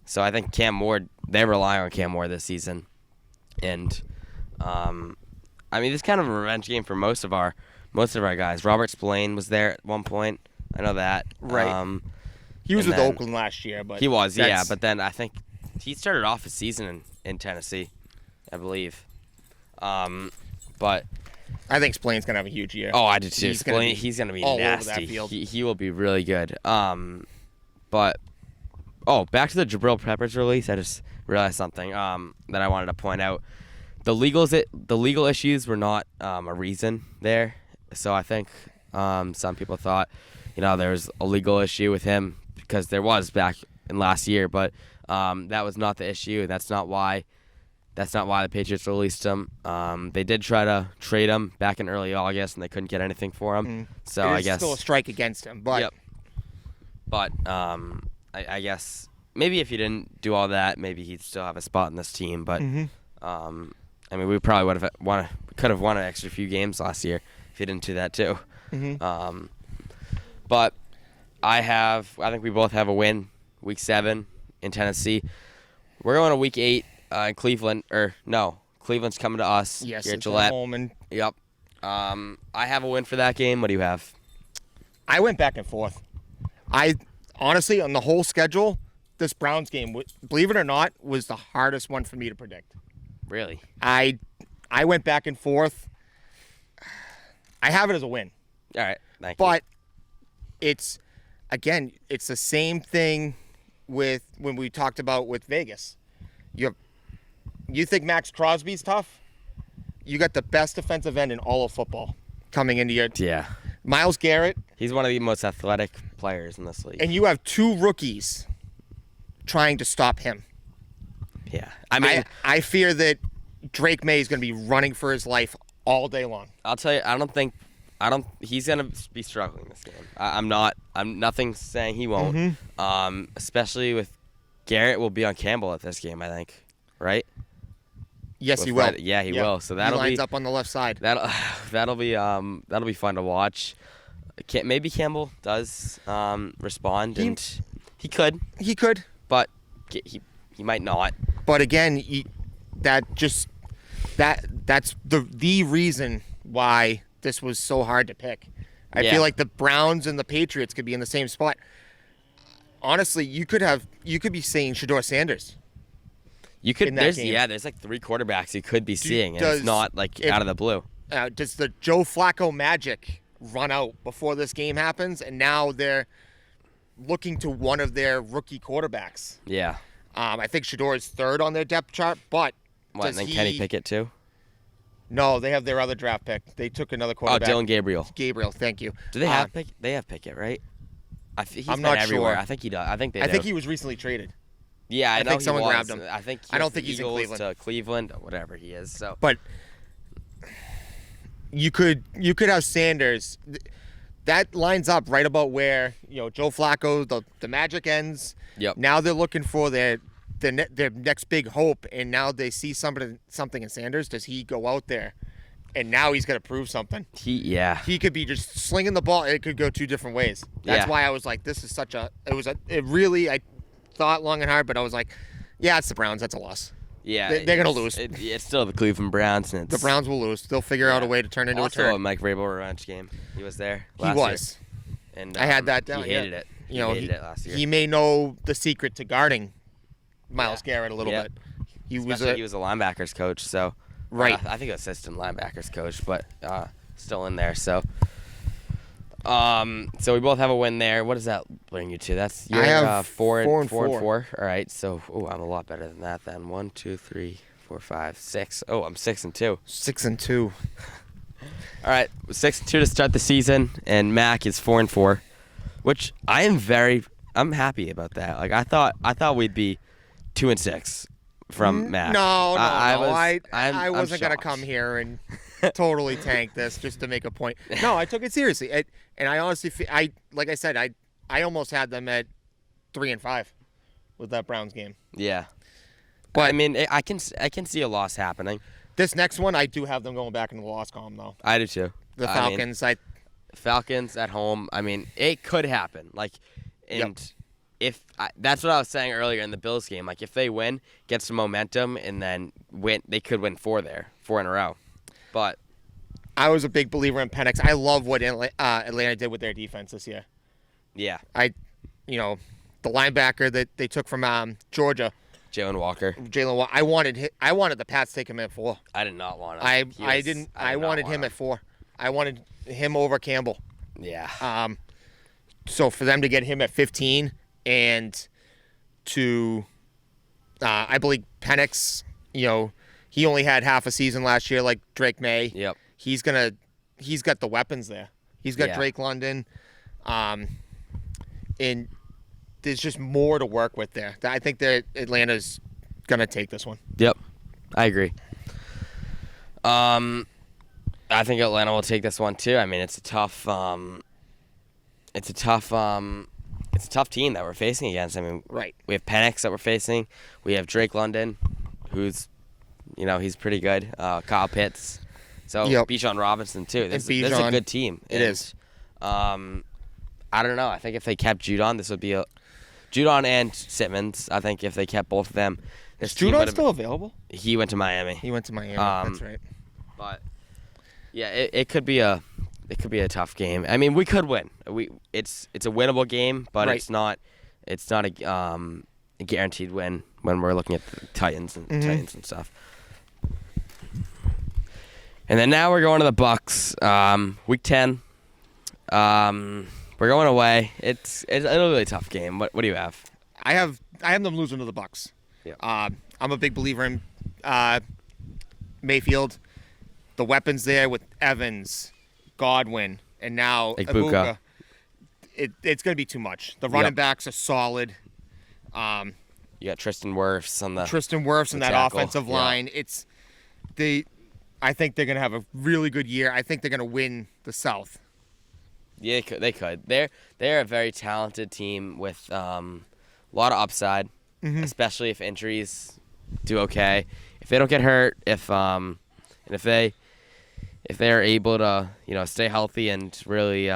So I think Cam Ward, they rely on Cam Ward this season, and I mean, it's kind of a revenge game for most of our guys. Robert Spillane was there at one point. I know that. Right. He was with Oakland last year, but he was, yeah. But then I think he started off his season in Tennessee, I believe. But I think Spillane's gonna have a huge year. Oh, I do too. He's gonna be all nasty. over that field. He will be really good. But back to the Jabril Peppers release. I just realized something that I wanted to point out. The legal issues were not a reason there. So I think some people thought, there was a legal issue with him because there was back in last year, but that was not the issue. That's not why the Patriots released him. They did try to trade him back in early August, and they couldn't get anything for him. So I guess still a strike against him. But yep. But I guess maybe if he didn't do all that, maybe he'd still have a spot in this team. But I mean, we probably could have won an extra few games last year if he didn't do that too. Mm-hmm. But I think we both have a win, Week 7 in Tennessee. We're going to Week 8 in Cleveland. Cleveland's coming to us. Yes, here at it's Gillette. home Yep. I have a win for that game. What do you have? I went back and forth. I honestly, on the whole schedule, this Browns game, believe it or not, was the hardest one for me to predict. Really? I went back and forth. I have it as a win. All right. Thank you. But it's the same thing with when we talked about with Vegas. You think Max Crosby's tough? You got the best defensive end in all of football coming into your Myles Garrett. He's one of the most athletic players in this league. And you have 2 rookies trying to stop him. Yeah. I mean, I fear that Drake May is going to be running for his life all day long. I'll tell you, he's gonna be struggling this game. I'm nothing saying he won't. Especially with Garrett will be on Campbell at this game, I think, right? Yes, he will. Yeah, he will. So he lines up on the left side. That'll be fun to watch. Maybe Campbell does respond, and he could. He could, but he might not. But again, that's the reason why this was so hard to pick. I feel like the Browns and the Patriots could be in the same spot. Honestly, you could be seeing Shedeur Sanders. You could. There's like 3 quarterbacks you could be seeing, and it's not like out of the blue. Does the Joe Flacco magic run out before this game happens, and now they're looking to one of their rookie quarterbacks? Yeah. I think Shedeur is 3rd on their depth chart, but and then Kenny Pickett too? No, they have their other draft pick. They took another quarterback. Oh, Dylan Gabriel. Gabriel, thank you. Do they have Pickett? They have Pickett, right? I'm not everywhere. sure. I think he does. I think they do. I think he was recently traded. Yeah, I know think someone he was. grabbed him. I don't think he's in Cleveland. To Cleveland, or whatever he is. So, but you could have Sanders. That lines up right about where Joe Flacco the magic ends. Yep. Now they're looking for their next big hope, and now they see something in Sanders. Does he go out there? And now he's got to prove something. He could be just slinging the ball. It could go 2 different ways. That's why I was like, this is such a. I thought long and hard, but I was like, yeah, it's the Browns. That's a loss. Yeah, they're gonna lose. It's still the Cleveland Browns, and the Browns will lose. They'll figure out a way to turn into a turn. Also, a Mike Vrabel revenge game. He was there. He was, year. And I had that down. He hated it. He hated it last year. He may know the secret to guarding Myles Garrett a little bit. He was a linebackers coach, so right. I think assistant linebackers coach, but still in there. So, so we both have a win there. What does that bring you to? I have 4 and 4. All right. So, I'm a lot better than that then. 1, 2, 3, 4, 5, 6. Oh, I'm 6 and 2. 6 and 2. All right, 6 and 2 to start the season, and Mac is 4 and 4, which I'm happy about that. Like I thought we'd be 2 and 6 from Mac. No. I wasn't gonna come here and totally tank this just to make a point. No, I took it seriously, and I honestly, like I said, I almost had them at 3 and 5 with that Browns game. Yeah, but I mean, I can see a loss happening. This next one, I do have them going back into the loss column, though. I do too. The Falcons, Falcons at home. I mean, it could happen. If that's what I was saying earlier in the Bills game. Like if they win, get some momentum, and then win, they could win 4 in a row. But I was a big believer in Penix. I love what Atlanta did with their defense this year. Yeah. The linebacker that they took from Georgia. Jalen Walker. I wanted the Pats to take him at 4. I did not want him. I wanted him at 4. I wanted him over Campbell. Yeah. So for them to get him at 15 and to, I believe Penix, he only had half a season last year like Drake May. Yep. He's got the weapons there. He's got Drake London. And there's just more to work with there. I think that Atlanta's going to take this one. Yep. I agree. I think Atlanta will take this one too. I mean, it's a tough team that we're facing against. I mean, right. We have Penix that we're facing. We have Drake London, who's, he's pretty good. Kyle Pitts. So Bijan Robinson too. This is a good team. It is. I don't know. I think if they kept Judon, this would be Judon and Simmons. I think if they kept both of them, is Judon still available? He went to Miami. That's right. But yeah, it could be a tough game. I mean, we could win. It's a winnable game, but right. it's not a guaranteed win when we're looking at the Titans and stuff. And then now we're going to the Bucks. Week 10. We're going away. It's a really tough game. What do you have? I have them losing to the Bucks. Yeah. I'm a big believer in Mayfield. The weapons there with Evans, Godwin, and now Ibuka. It's going to be too much. The running backs are solid. You got Tristan Wirfs on that offensive line. I think they're gonna have a really good year. I think they're gonna win the South. Yeah, they could. They're a very talented team with a lot of upside, especially if injuries do okay. If they don't get hurt, and if they're able to stay healthy and really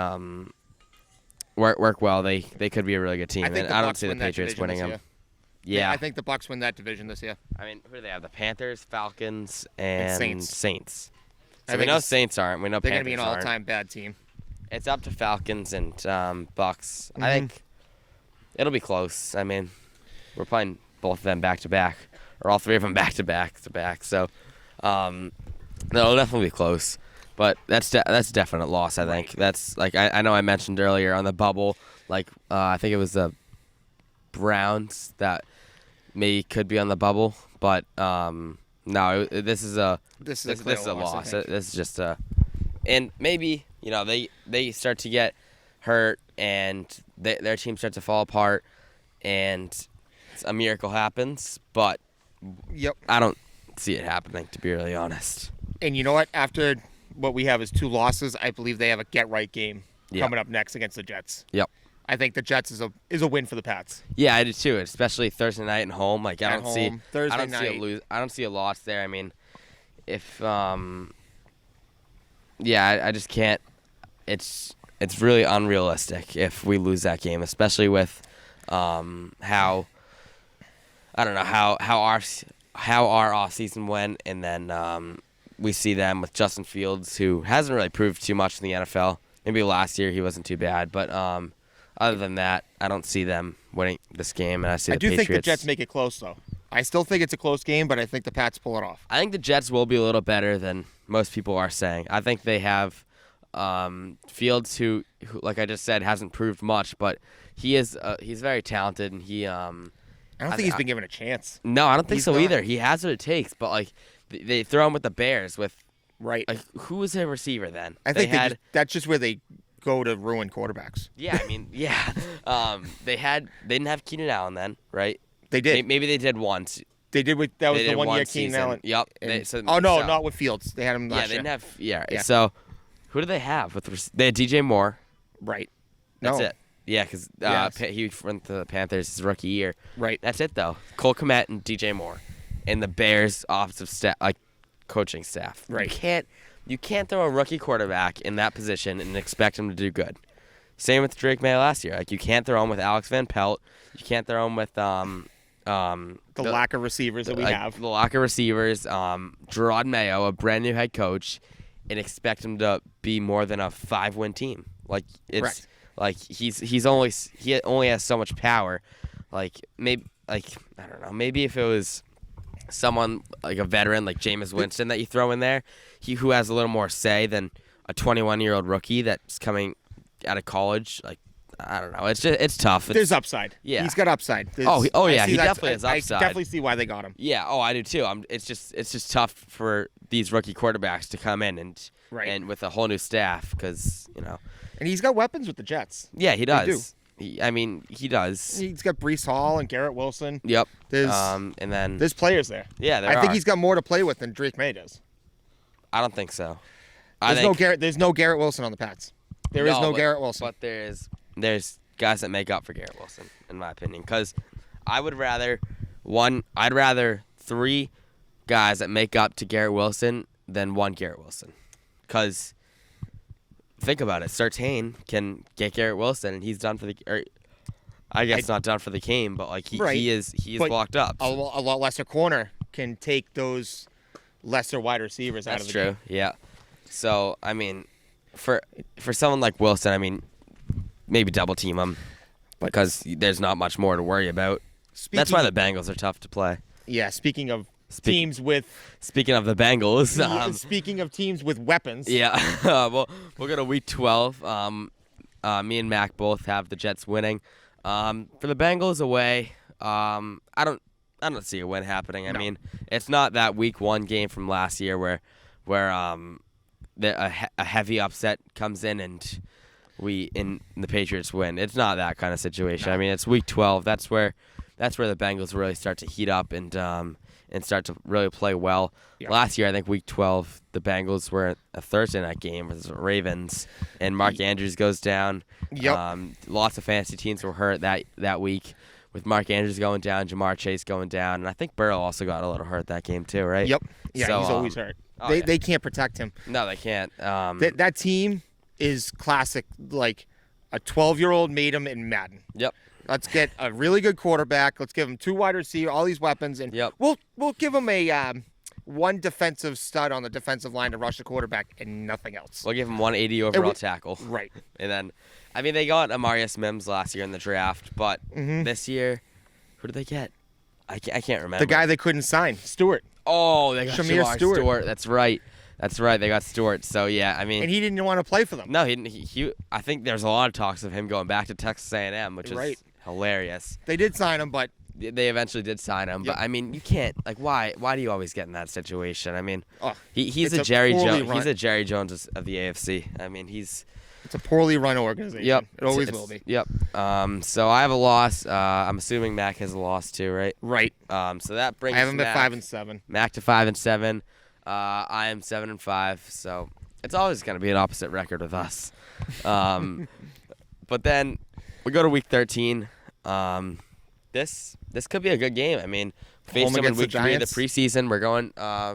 work well, they could be a really good team. And I don't see the Patriots winning them. Yeah, I think the Bucs win that division this year. I mean, who do they have? The Panthers, Falcons, and Saints. So I we know Saints aren't. We know they're Panthers going to be an all-time bad team. It's up to Falcons and Bucs. I think it'll be close. I mean, we're playing both of them back-to-back, or all three of them back-to-back. So it'll definitely be close. But that's definite loss, I think. That's like I know I mentioned earlier on the bubble, like I think it was the Browns that maybe could be on the bubble, but no, this is a loss. This is just a, and maybe they start to get hurt and their team starts to fall apart, and a miracle happens. But I don't see it happening, to be really honest. And you know what? After what we have is 2 losses, I believe they have a get-right game coming up next against the Jets. Yep. I think the Jets is a win for the Pats. Yeah, I do too, especially Thursday night at home. Like I don't see a loss there. I mean, if I just can't. It's really unrealistic if we lose that game, especially with how our offseason went, and then we see them with Justin Fields, who hasn't really proved too much in the NFL. Maybe last year he wasn't too bad, but other than that, I don't see them winning this game, and I do think the Jets make it close, though. I still think it's a close game, but I think the Pats pull it off. I think the Jets will be a little better than most people are saying. I think they have Fields, who, like I just said, hasn't proved much, but he's very talented, and he. I don't think he's been given a chance. No, I don't think so either. He has what it takes, but like they throw him with the Bears with. Right. Like, who was their receiver then? I think that's just where they go to ruin quarterbacks. Yeah, I mean, yeah. They didn't have Keenan Allen then, right? They did. Maybe they did once. They did that was the 1 year Keenan Allen. Yep. Not with Fields. They had him last year. They didn't have. Yeah. So, who do they have? They had DJ Moore. Right. That's it. Yeah, because he went to the Panthers his rookie year. Right. That's it though. Cole Kmet and DJ Moore, and the Bears offensive staff, like coaching staff. Right. You can't throw a rookie quarterback in that position and expect him to do good. Same with Drake May last year. Like, you can't throw him with Alex Van Pelt. You can't throw him with the lack of receivers that we have. The lack of receivers. Gerard Mayo, a brand new head coach, and expect him to be more than a 5-win team. Like, it's Correct. Like he only has so much power. Like, maybe, like, I don't know. Maybe if it was someone like a veteran like Jameis Winston that you throw in there, who has a little more say than a 21-year-old rookie that's coming out of college. Like, I don't know. It's tough. There's upside. Yeah, he's got upside. He definitely has upside. I definitely see why they got him. Yeah. Oh, I do too. It's just tough for these rookie quarterbacks to come in and with a whole new staff, because And he's got weapons with the Jets. Yeah, he does. He does. He's got Breece Hall and Garrett Wilson. Yep. And then there's players there. Yeah, I think he's got more to play with than Drake May does. I don't think so. There's no Garrett Wilson on the Pats. There is no Garrett Wilson. But there's guys that make up for Garrett Wilson, in my opinion. Because I'd rather 3 guys that make up to Garrett Wilson than 1 Garrett Wilson. Because think about it, Surtain can get Garrett Wilson, and he's done for the. I guess not done for the game, but like he is blocked up. A lot lesser corner can take those lesser wide receivers out of the game. That's true. Yeah. So I mean, for someone like Wilson, I mean, maybe double team him, because there's not much more to worry about. That's why the Bengals are tough to play. Yeah. Speaking of teams with. Speaking of the Bengals. Speaking of teams with weapons. Yeah. Well, we'll go to week 12. Me and Mac both have the Jets winning. For the Bengals away, I don't see a win happening. I mean, it's not that week 1 game from last year where a heavy upset comes in and the Patriots win. It's not that kind of situation. I mean, it's week 12. That's where that's where the Bengals really start to heat up and start to really play well. Yeah. Last year, I think Week 12, the Bengals were a Thursday night game with the Ravens, and Mark Andrews goes down. Yep. Lots of fantasy teams were hurt that week, with Mark Andrews going down, Jamar Chase going down, and I think Burrow also got a little hurt that game too, right? Yep. Yeah, So, he's always hurt. yeah. They can't protect him. No, they can't. That team is classic, like a 12-year-old made him in Madden. Yep. Let's get a really good quarterback. Let's give him 2 wide receivers, all these weapons, and Yep. we'll give him a one defensive stud on the defensive line to rush the quarterback and nothing else. We'll give him 180 overall tackle. Right. And then, I mean, they got Amarius Mims last year in the draft, but this year, who did they get? I can't remember. The guy they couldn't sign, Stewart. Oh, they got Shamir Stewart. That's right. They got Stewart. So yeah, I mean, And he didn't want to play for them. no, he I think there's a lot of talks of him going back to Texas A&M, which is Right. hilarious. They did sign him, but They eventually did sign him, Yep. but I mean, you can't why do you always get in that situation? I mean, oh, he's it's a a Jerry poorly Jones. run- He's a Jerry Jones of the AFC. I mean, he's it's a poorly run organization. yep. It always It's- will be. Yep. So I have a loss. I'm assuming Mac has a loss too, right? Right. So that brings I have him at Mac, 5-7. Mac to 5-7. I am 7-5. So it's always going to be an opposite record with us. But then we go to week 13. This could be a good game. I mean, faced them in against the week 3 of the Giants? preseason. We're going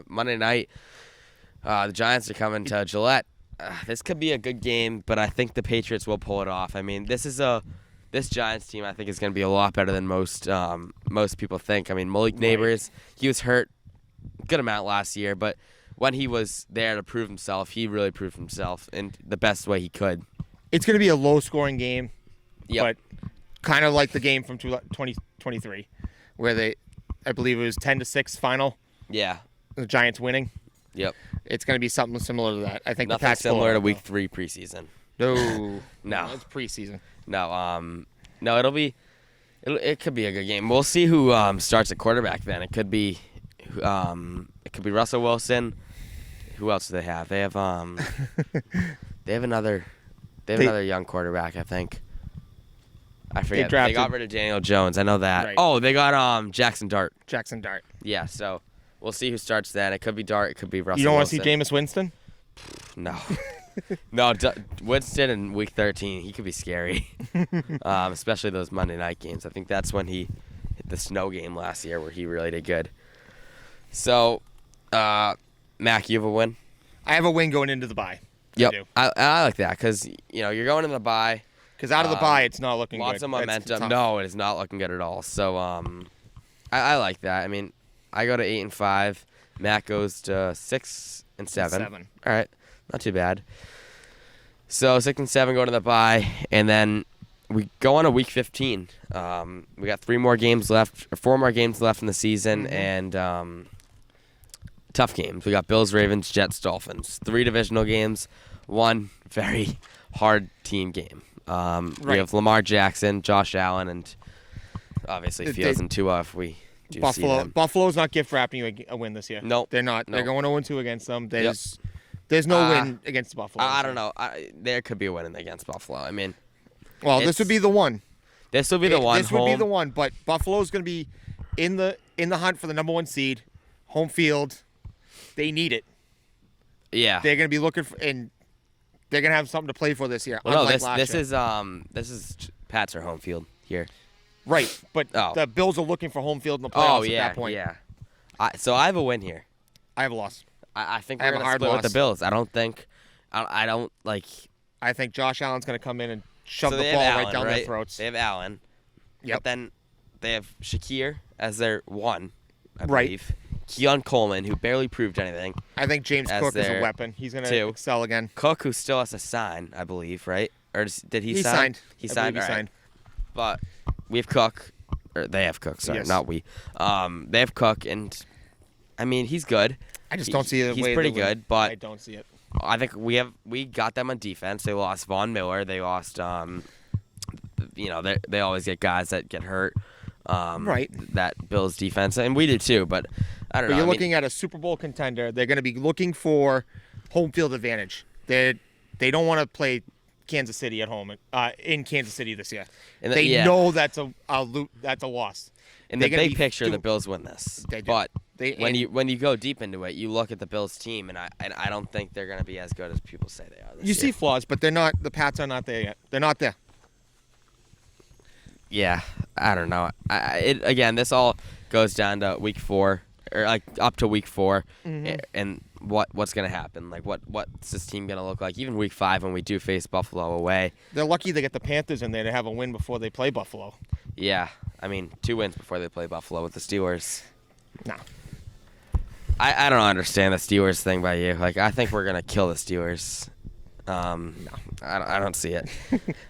Monday night. The Giants are coming to Gillette. This could be a good game, but I think the Patriots will pull it off. I mean, this Giants team I think is going to be a lot better than most people think. I mean, Malik Neighbors, he was hurt a good amount last year, but when he was there to prove himself, he really proved himself in the best way he could. It's going to be a low-scoring game, Yep. but kind of like the game from 2023, where I believe it was 10-6 final. Yeah. The Giants winning. Yep. It's going to be something similar to that. I think Nothing the Pats similar to pull it week off, 3 preseason. though. No. It's preseason. No. No. It could be a good game. We'll see who starts at quarterback. Then it could be Russell Wilson. Who else do they have? They have another young quarterback. I think. I forget. They got rid of Daniel Jones. I know that. Right. Oh, they got Jackson Dart. Jackson Dart. Yeah. So we'll see who starts then. It could be Dart. It could be Russell. You don't want Wilson. to see Jameis Winston? No. No, Winston in week 13, he could be scary, especially those Monday night games. I think that's when he hit the snow game last year where he really did good. So, Mac, you have a win? I have a win going into the bye. Yep. I do. I like that because, you're going in the bye. Because out of the bye, it's not looking lots good. of That's momentum. tough. No, it is not looking good at all. So, I like that. I mean, I go to 8-5. Mac goes to 6-7. 7. All right. Not too bad. So 6-7 go to the bye, and then we go on to week 15. We got 4 more games left in the season, and tough games. We got Bills, Ravens, Jets, Dolphins. 3 divisional games, 1 very hard team game. We have Lamar Jackson, Josh Allen, and obviously Fields and Tua if we do see them. Buffalo's not gift wrapping you a win this year. Nope. They're not. Nope. They're going 0-2 against them. There's no win against Buffalo. I don't know. There could be a win against Buffalo. I mean, well, this would be the one. This will be the one. This would be the one. But Buffalo's going to be in the hunt for the number 1 seed, home field. They need it. Yeah. They're going to be looking for, and they're going to have something to play for this year. Well, no, unlike this last year. is Pats are home field here. Right, but the Bills are looking for home field in the playoffs at that point. Yeah. So I have a win here. I have a loss. I think I we're have a gonna hard split with loss. the Bills. I don't like. I think Josh Allen's going to come in and shove So the they ball have right Allen, down right? their throats. They have Allen. Yep. But then they have Shakir as their 1, I Right. believe. Keon Coleman, who barely proved anything. I think James as Cook is a their weapon. He's going to 2. excel again. Cook, who still has to sign, I believe, right? Or did he He sign? signed. He I signed. believe he All right. signed. But we have Cook, or they have Cook. Sorry, Yes. not we. They have Cook, and I mean he's good. I just don't see it. He's pretty good, but I don't see it. I think we got them on defense. They lost Von Miller. They lost. They always get guys that get hurt. Right. That Bills defense, and we do too. But I don't But know. you're looking at a Super Bowl contender. They're going to be looking for home field advantage. They don't want to play Kansas City at home in Kansas City this year. And They know that's a loss. In the big picture, the Bills win this. They do. But when you go deep into it, you look at the Bills team, and I don't think they're going to be as good as people say they are this You year. see flaws, but they're not. The Pats are not there yet. They're not there. Yeah, I don't know. Again, this all goes down to week 4, or like up to week 4, and what's going to happen. Like what's this team going to look like? Even week 5 when we do face Buffalo away. They're lucky they get the Panthers in there to have a win before they play Buffalo. Yeah, I mean 2 wins before they play Buffalo with the Steelers. No. I don't understand the Steelers thing by you. Like I think we're going to kill the Steelers. No, I don't see it.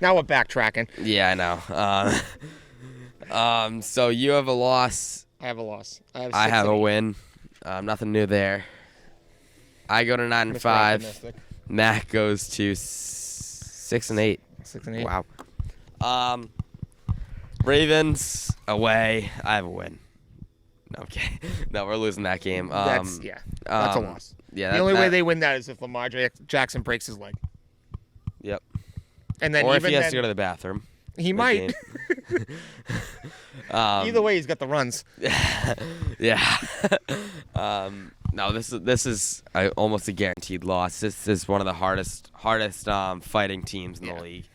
Now we're backtracking. Yeah, I know. So you have a loss. I have a loss. I have a win. Nothing new there. I go to 9-5. Mac goes to 6-8. 6-8. Wow. Ravens away. I have a win. No, okay. No, we're losing that game. That's a loss. Yeah. The only way they win that is if Lamar Jackson breaks his leg. Yep. And then or if he has to go to the bathroom. He might. Either way, he's got the runs. Yeah. No, this is almost a guaranteed loss. This is one of the hardest fighting teams in the league.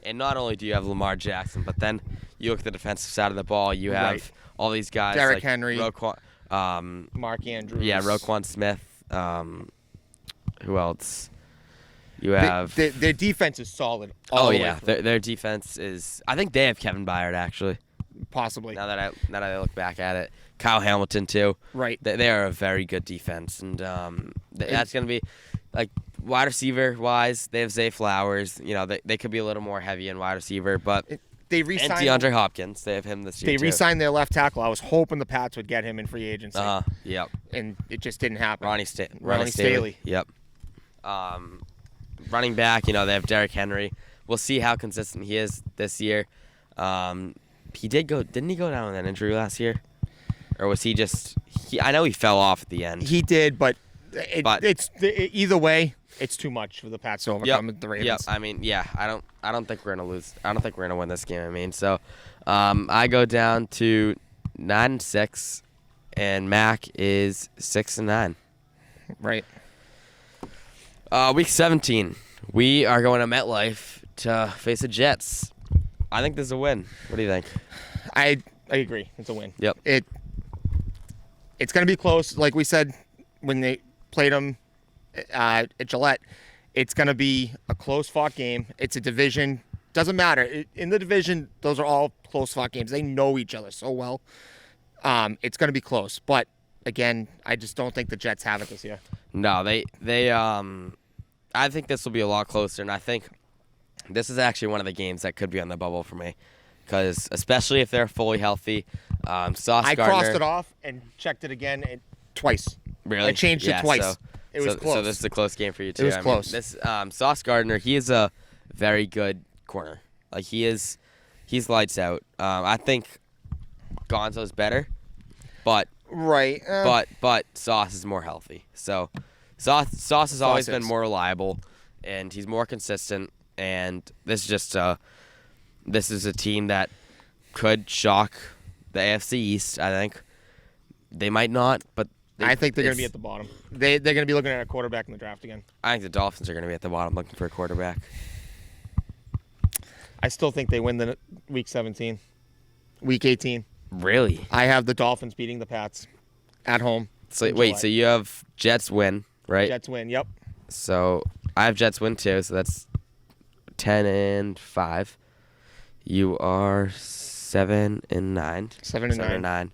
And not only do you have Lamar Jackson, but then you look at the defensive side of the ball. You have all these guys Derrick like Henry, Mark Andrews. Yeah, Roquan Smith. Who else? You have their defense is solid. All the way through. Their defense is. I think they have Kevin Byard actually. Possibly. Now that I look back at it, Kyle Hamilton too. Right. They are a very good defense, and that's gonna be like wide receiver wise. They have Zay Flowers. You know they could be a little more heavy in wide receiver, but they re-signed and DeAndre Hopkins. They have him this year. They re-signed their left tackle. I was hoping the Pats would get him in free agency. Yep. And it just didn't happen. Ronnie Staley. Staley. Yep. Running back, they have Derrick Henry. We'll see how consistent he is this year. Didn't he go down with an injury last year? Or was he just I know he fell off at the end. He did, but it's either way, it's too much for the Pats to overcome the Ravens. Yep. I mean, I don't think we're gonna lose. I don't think we're gonna win this game. I mean, so I go down to 9-6, and Mac is 6-9. Right. Week 17, we are going to MetLife to face the Jets. I think this is a win. What do you think? I agree. It's a win. Yep. It's going to be close. Like we said when they played them at Gillette, it's going to be a close-fought game. It's a division. Doesn't matter. In the division, those are all close-fought games. They know each other so well. It's going to be close. But, again, I just don't think the Jets have it this year. No, I think this will be a lot closer, and I think this is actually one of the games that could be on the bubble for me, because especially if they're fully healthy. Sauce Gardner. I crossed it off and checked it again twice. Really? I changed it twice. So, it was close. So this is a close game for you too. It was close. This Sauce Gardner, he is a very good corner. Like he's lights out. I think Gonzo's better, but right. But Sauce is more healthy. So Sauce has always been more reliable, and he's more consistent. And this is a team that could shock the AFC East. I think they might not, but I think they're going to be at the bottom. They're going to be looking at a quarterback in the draft again. I think the Dolphins are going to be at the bottom looking for a quarterback. I still think they win the week 17, week 18. Really? I have the Dolphins beating the Pats at home. So wait, so you have Jets win, right? Jets win. Yep. So I have Jets win too. So that's 10-5. You are 7-9. 7-9.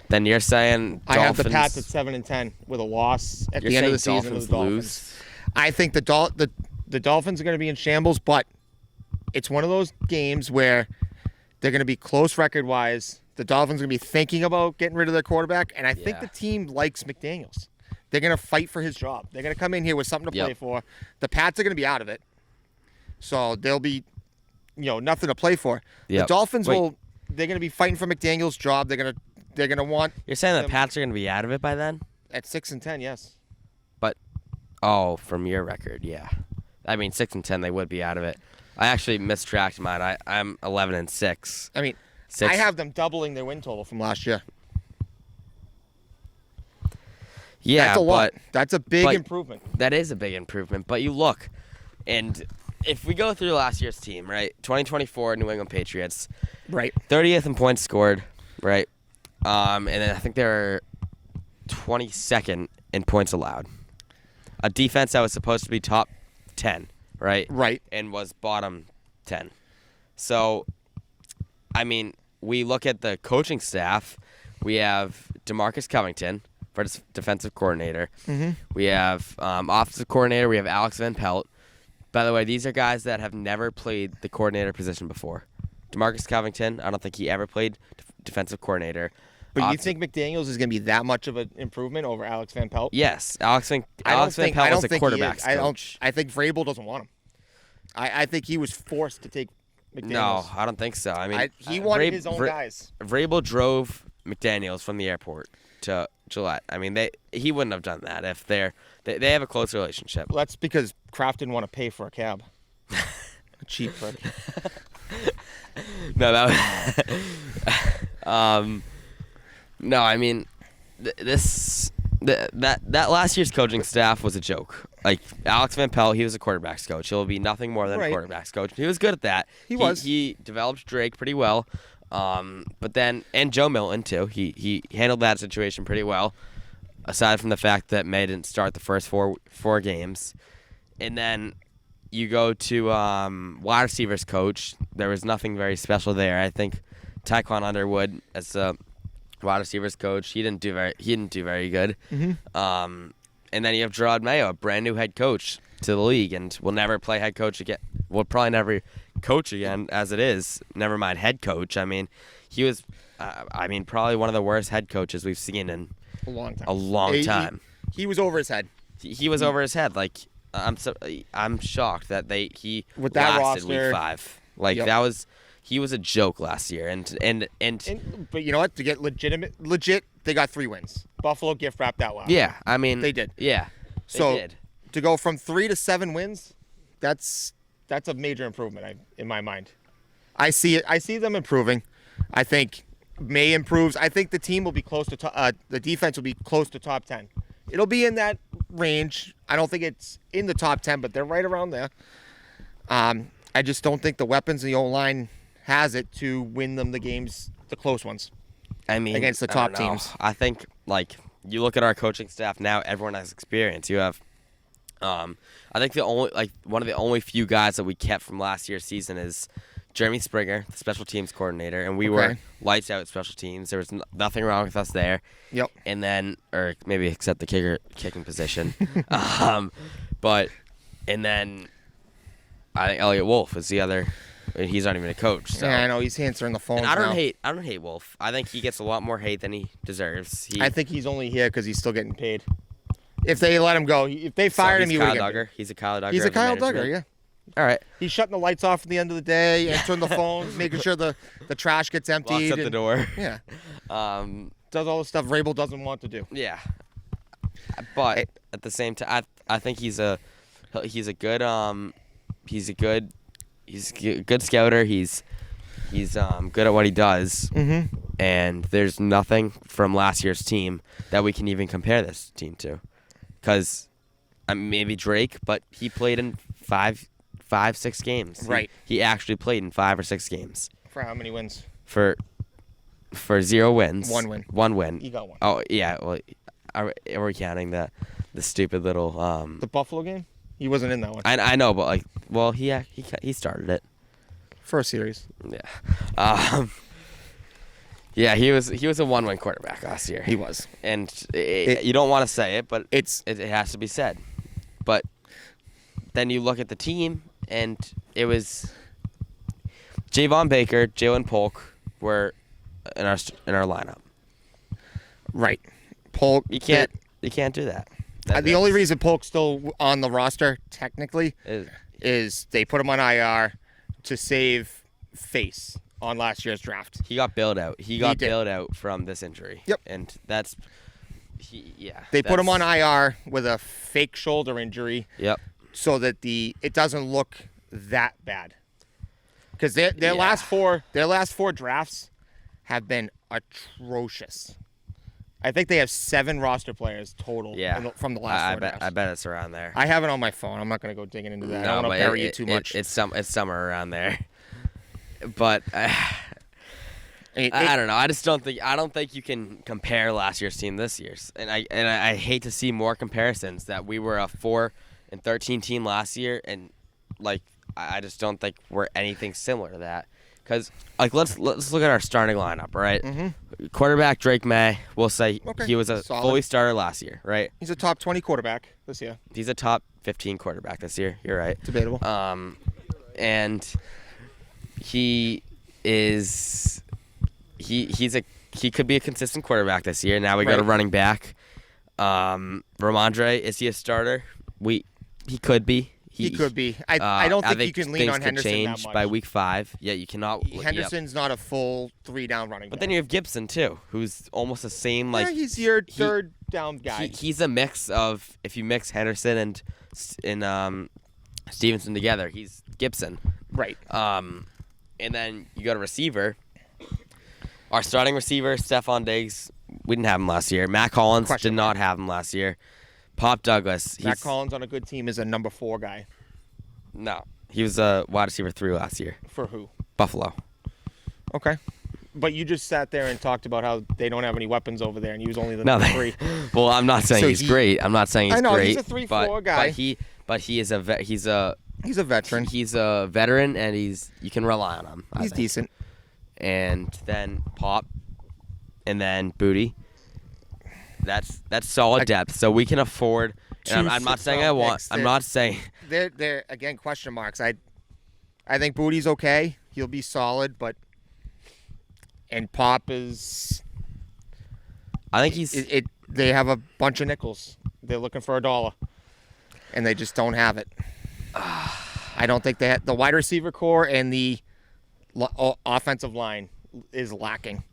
Then you're saying Dolphins. I have the Pats at 7-10 with a loss at the end of the season with the Dolphins. Lose? I think the Dolphins are going to be in shambles, but it's one of those games where they're going to be close record-wise. The Dolphins are going to be thinking about getting rid of their quarterback, and I think the team likes McDaniels. They're going to fight for his job. They're going to come in here with something to play for. The Pats are going to be out of it, so they'll be, nothing to play for. Yep. The Dolphins they're going to be fighting for McDaniels' job. They're going to want. You're saying the Pats are going to be out of it by then? At 6-10, yes. But from your record, yeah. I mean, 6-10, they would be out of it. I actually mistracked mine. I'm 11-6. I mean, I have them doubling their win total from last year. Yeah, that's a lot. That's a big improvement. That is a big improvement. But you look, and if we go through last year's team, right? 2024 New England Patriots, right? 30th in points scored, right? And then I think they're 22nd in points allowed. A defense that was supposed to be top 10, right? Right. And was bottom 10. So, I mean, we look at the coaching staff. We have DeMarcus Covington for defensive coordinator. Mm-hmm. We have offensive coordinator. We have Alex Van Pelt. By the way, these are guys that have never played the coordinator position before. DeMarcus Covington, I don't think he ever played defensive coordinator. But you think McDaniels is going to be that much of an improvement over Alex Van Pelt? Yes. Alex Van Pelt was a quarterback's coach. I think Vrabel doesn't want him. I think he was forced to take McDaniels. No, I don't think so. I mean, he wanted his own guys. Vrabel drove McDaniels from the airport to Gillette. I mean, he wouldn't have done that if they have a close relationship. Well, that's because Kraft didn't want to pay for a cab. Cheap prick. No, no, I mean, that last year's coaching staff was a joke. Like Alex Van Pelt, he was a quarterback's coach. He'll be nothing more than a quarterback's coach. He was good at that. He developed Drake pretty well. But then, and Joe Milton too. He handled that situation pretty well. Aside from the fact that May didn't start the first four games, and then you go to wide receivers coach. There was nothing very special there. I think Tyquan Underwood as a wide receivers coach, he didn't do very good. Mm-hmm. And then you have Gerard Mayo, a brand new head coach to the league, and will never play head coach again. Will probably never coach again as it is. Never mind head coach. I mean, he was, probably one of the worst head coaches we've seen in a long time. A long time. He was over his head. He was over his head. Like I'm shocked that he with that lasted roster, week 5. Like he was a joke last year. And but you know what? To get legit, they got 3 wins. Buffalo gift wrapped that one. Yeah, I mean they did. Yeah, so they did. To go from 3 to 7 wins, that's a major improvement in my mind. I see it. I see them improving. I think May improves. I think the team will be close to the defense will be close to top 10. It'll be in that range. I don't think it's in the top 10, but they're right around there. I just don't think the weapons in the O-line has it to win them the games, the close ones. I mean, against the top teams. I think, like, you look at our coaching staff now, everyone has experience. You have, I think one of the only few guys that we kept from last year's season is Jeremy Springer, the special teams coordinator, and we were lights out at special teams. There was nothing wrong with us there. Yep. And then, or maybe except the kicking position. And then I think Elliot Wolf is the other. He's not even a coach. So. Yeah, I know he's answering the phone. And I don't hate Wolf. I think he gets a lot more hate than he deserves. I think he's only here because he's still getting paid. If they let him go, if they fired him, he would get paid. He's a Kyle Duggar. He's a Kyle Duggar, yeah. All right. He's shutting the lights off at the end of the day, answering the phone, making sure the trash gets emptied. Locks up the door. Yeah. Does all the stuff Vrabel doesn't want to do. Yeah. But at the same time, I think he's a good scouter. He's good at what he does. Mm-hmm. And there's nothing from last year's team that we can even compare this team to. Because maybe Drake, but he played in 5-6 games. Right. He actually played in 5 or 6 games. For how many wins? For 0 wins. 1 win. 1 win. He got 1. Oh yeah. Well, are we counting the stupid little the Buffalo game? He wasn't in that one. I know, but he started it for a series. Yeah. Yeah, he was a 1-win quarterback last year. He was, and you don't want to say it, but it has to be said. But then you look at the team, and it was Javon Baker, Jalen Polk were in our lineup. Right, Polk. You can't do that. The only reason Polk's still on the roster technically is they put him on IR to save face on last year's draft. He got bailed out. He got bailed out from this injury. Yep. And they put him on IR with a fake shoulder injury. Yep. so that it doesn't look that bad. Because their last four drafts have been atrocious. I think they have 7 roster players total from the last 4 drafts. I bet it's around there. I have it on my phone. I'm not going to go digging into that. No, I don't want to bury you too much. It's somewhere around there. But I don't know. I don't think you can compare last year's team this year's. And I hate to see more comparisons that we were a 4-13 team last year, and like I just don't think we're anything similar to that. Because like let's look at our starting lineup, right? Mm-hmm. Quarterback Drake May, we'll say he was a fully starter last year, right? He's a top 20 quarterback this year. He's a top 15 quarterback this year. You're right. Debatable. And he is he could be a consistent quarterback this year. Now we go to running back. Ramondre, is he a starter? He could be. He could be. I don't think you can lean on Henderson change that much. by week 5. Yeah, you cannot. Henderson's not a full 3-down running back. But then you have Gibson too, who's almost the same. Like he's your third down guy. He's a mix of, if you mix Henderson and Stevenson together, he's Gibson. Right. And then you go to receiver. Our starting receiver, Stephon Diggs, we didn't have him last year. Matt Collins did not have him last year. Pop Douglas. Matt Collins on a good team is a number 4 guy. No. He was a wide receiver 3 last year. For who? Buffalo. Okay. But you just sat there and talked about how they don't have any weapons over there, and he was only the number 3. Well, I'm not saying he's great. I'm not saying he's great. I know, he's a 3-4 guy. But he is he's a veteran. He's a veteran, and you can rely on him. He's decent. And then Pop, and then Booty. That's solid depth, so we can afford. And I'm not saying I want. I'm not saying they're again question marks. I think Booty's okay. He'll be solid, and Pop is. I think he's. They have a bunch of nickels. They're looking for $1, and they just don't have it. I don't think they the wide receiver core and the offensive line is lacking.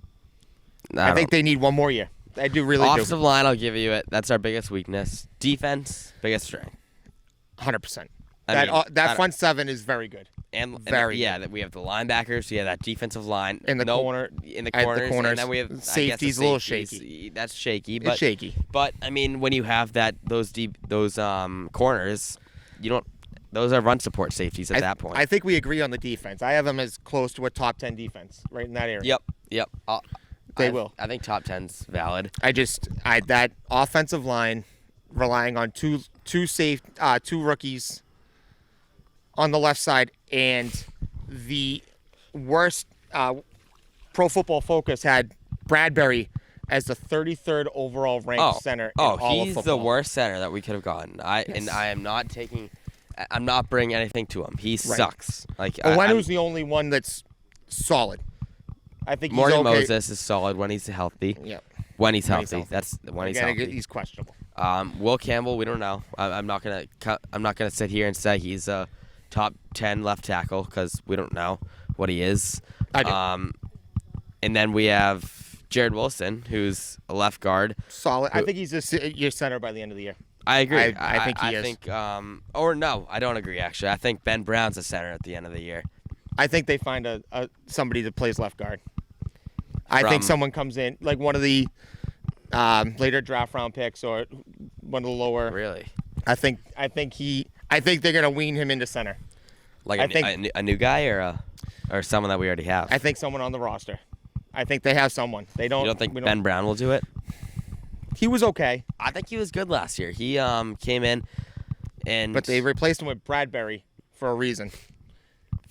I think they need one more year. I do really offensive line, I'll give you it. That's our biggest weakness. Defense, biggest strength. 100%. That front 7 is very good. And very good. That we have the linebackers. Yeah, that defensive line in the corners, and then we have safety's a little shaky. That's shaky. It's shaky. But I mean, when you have those corners, you don't. Those are run support safeties at that point. I think we agree on the defense. I have them as close to a top 10 defense right in that area. Yep. They will. I think top 10's valid. That offensive line, relying on two rookies on the left side, and the worst. Pro Football Focus had Bradbury as the 33rd overall ranked center. In all of football. He's the worst center that we could have gotten. And I am not taking. I'm not bringing anything to him. He sucks. Like Owenu's the only one that's solid. I think Morgan Moses is solid when he's healthy. Yeah. When he's healthy. That's when he's healthy. He's questionable. Will Campbell, we don't know. I'm not gonna sit here and say he's a top 10 left tackle because we don't know what he is. I do. And then we have Jared Wilson, who's a left guard. Solid. I think he's your center by the end of the year. I agree. I think he is. Or no, I don't agree. Actually, I think Ben Brown's a center at the end of the year. I think they find somebody that plays left guard. I think someone comes in, like one of the later draft round picks or one of the lower. Really? I think they're gonna wean him into center. Like a new guy or someone that we already have. I think someone on the roster. I think they have someone. They don't. You don't think Ben Brown will do it? He was okay. I think he was good last year. He came in, but they replaced him with Bradbury for a reason.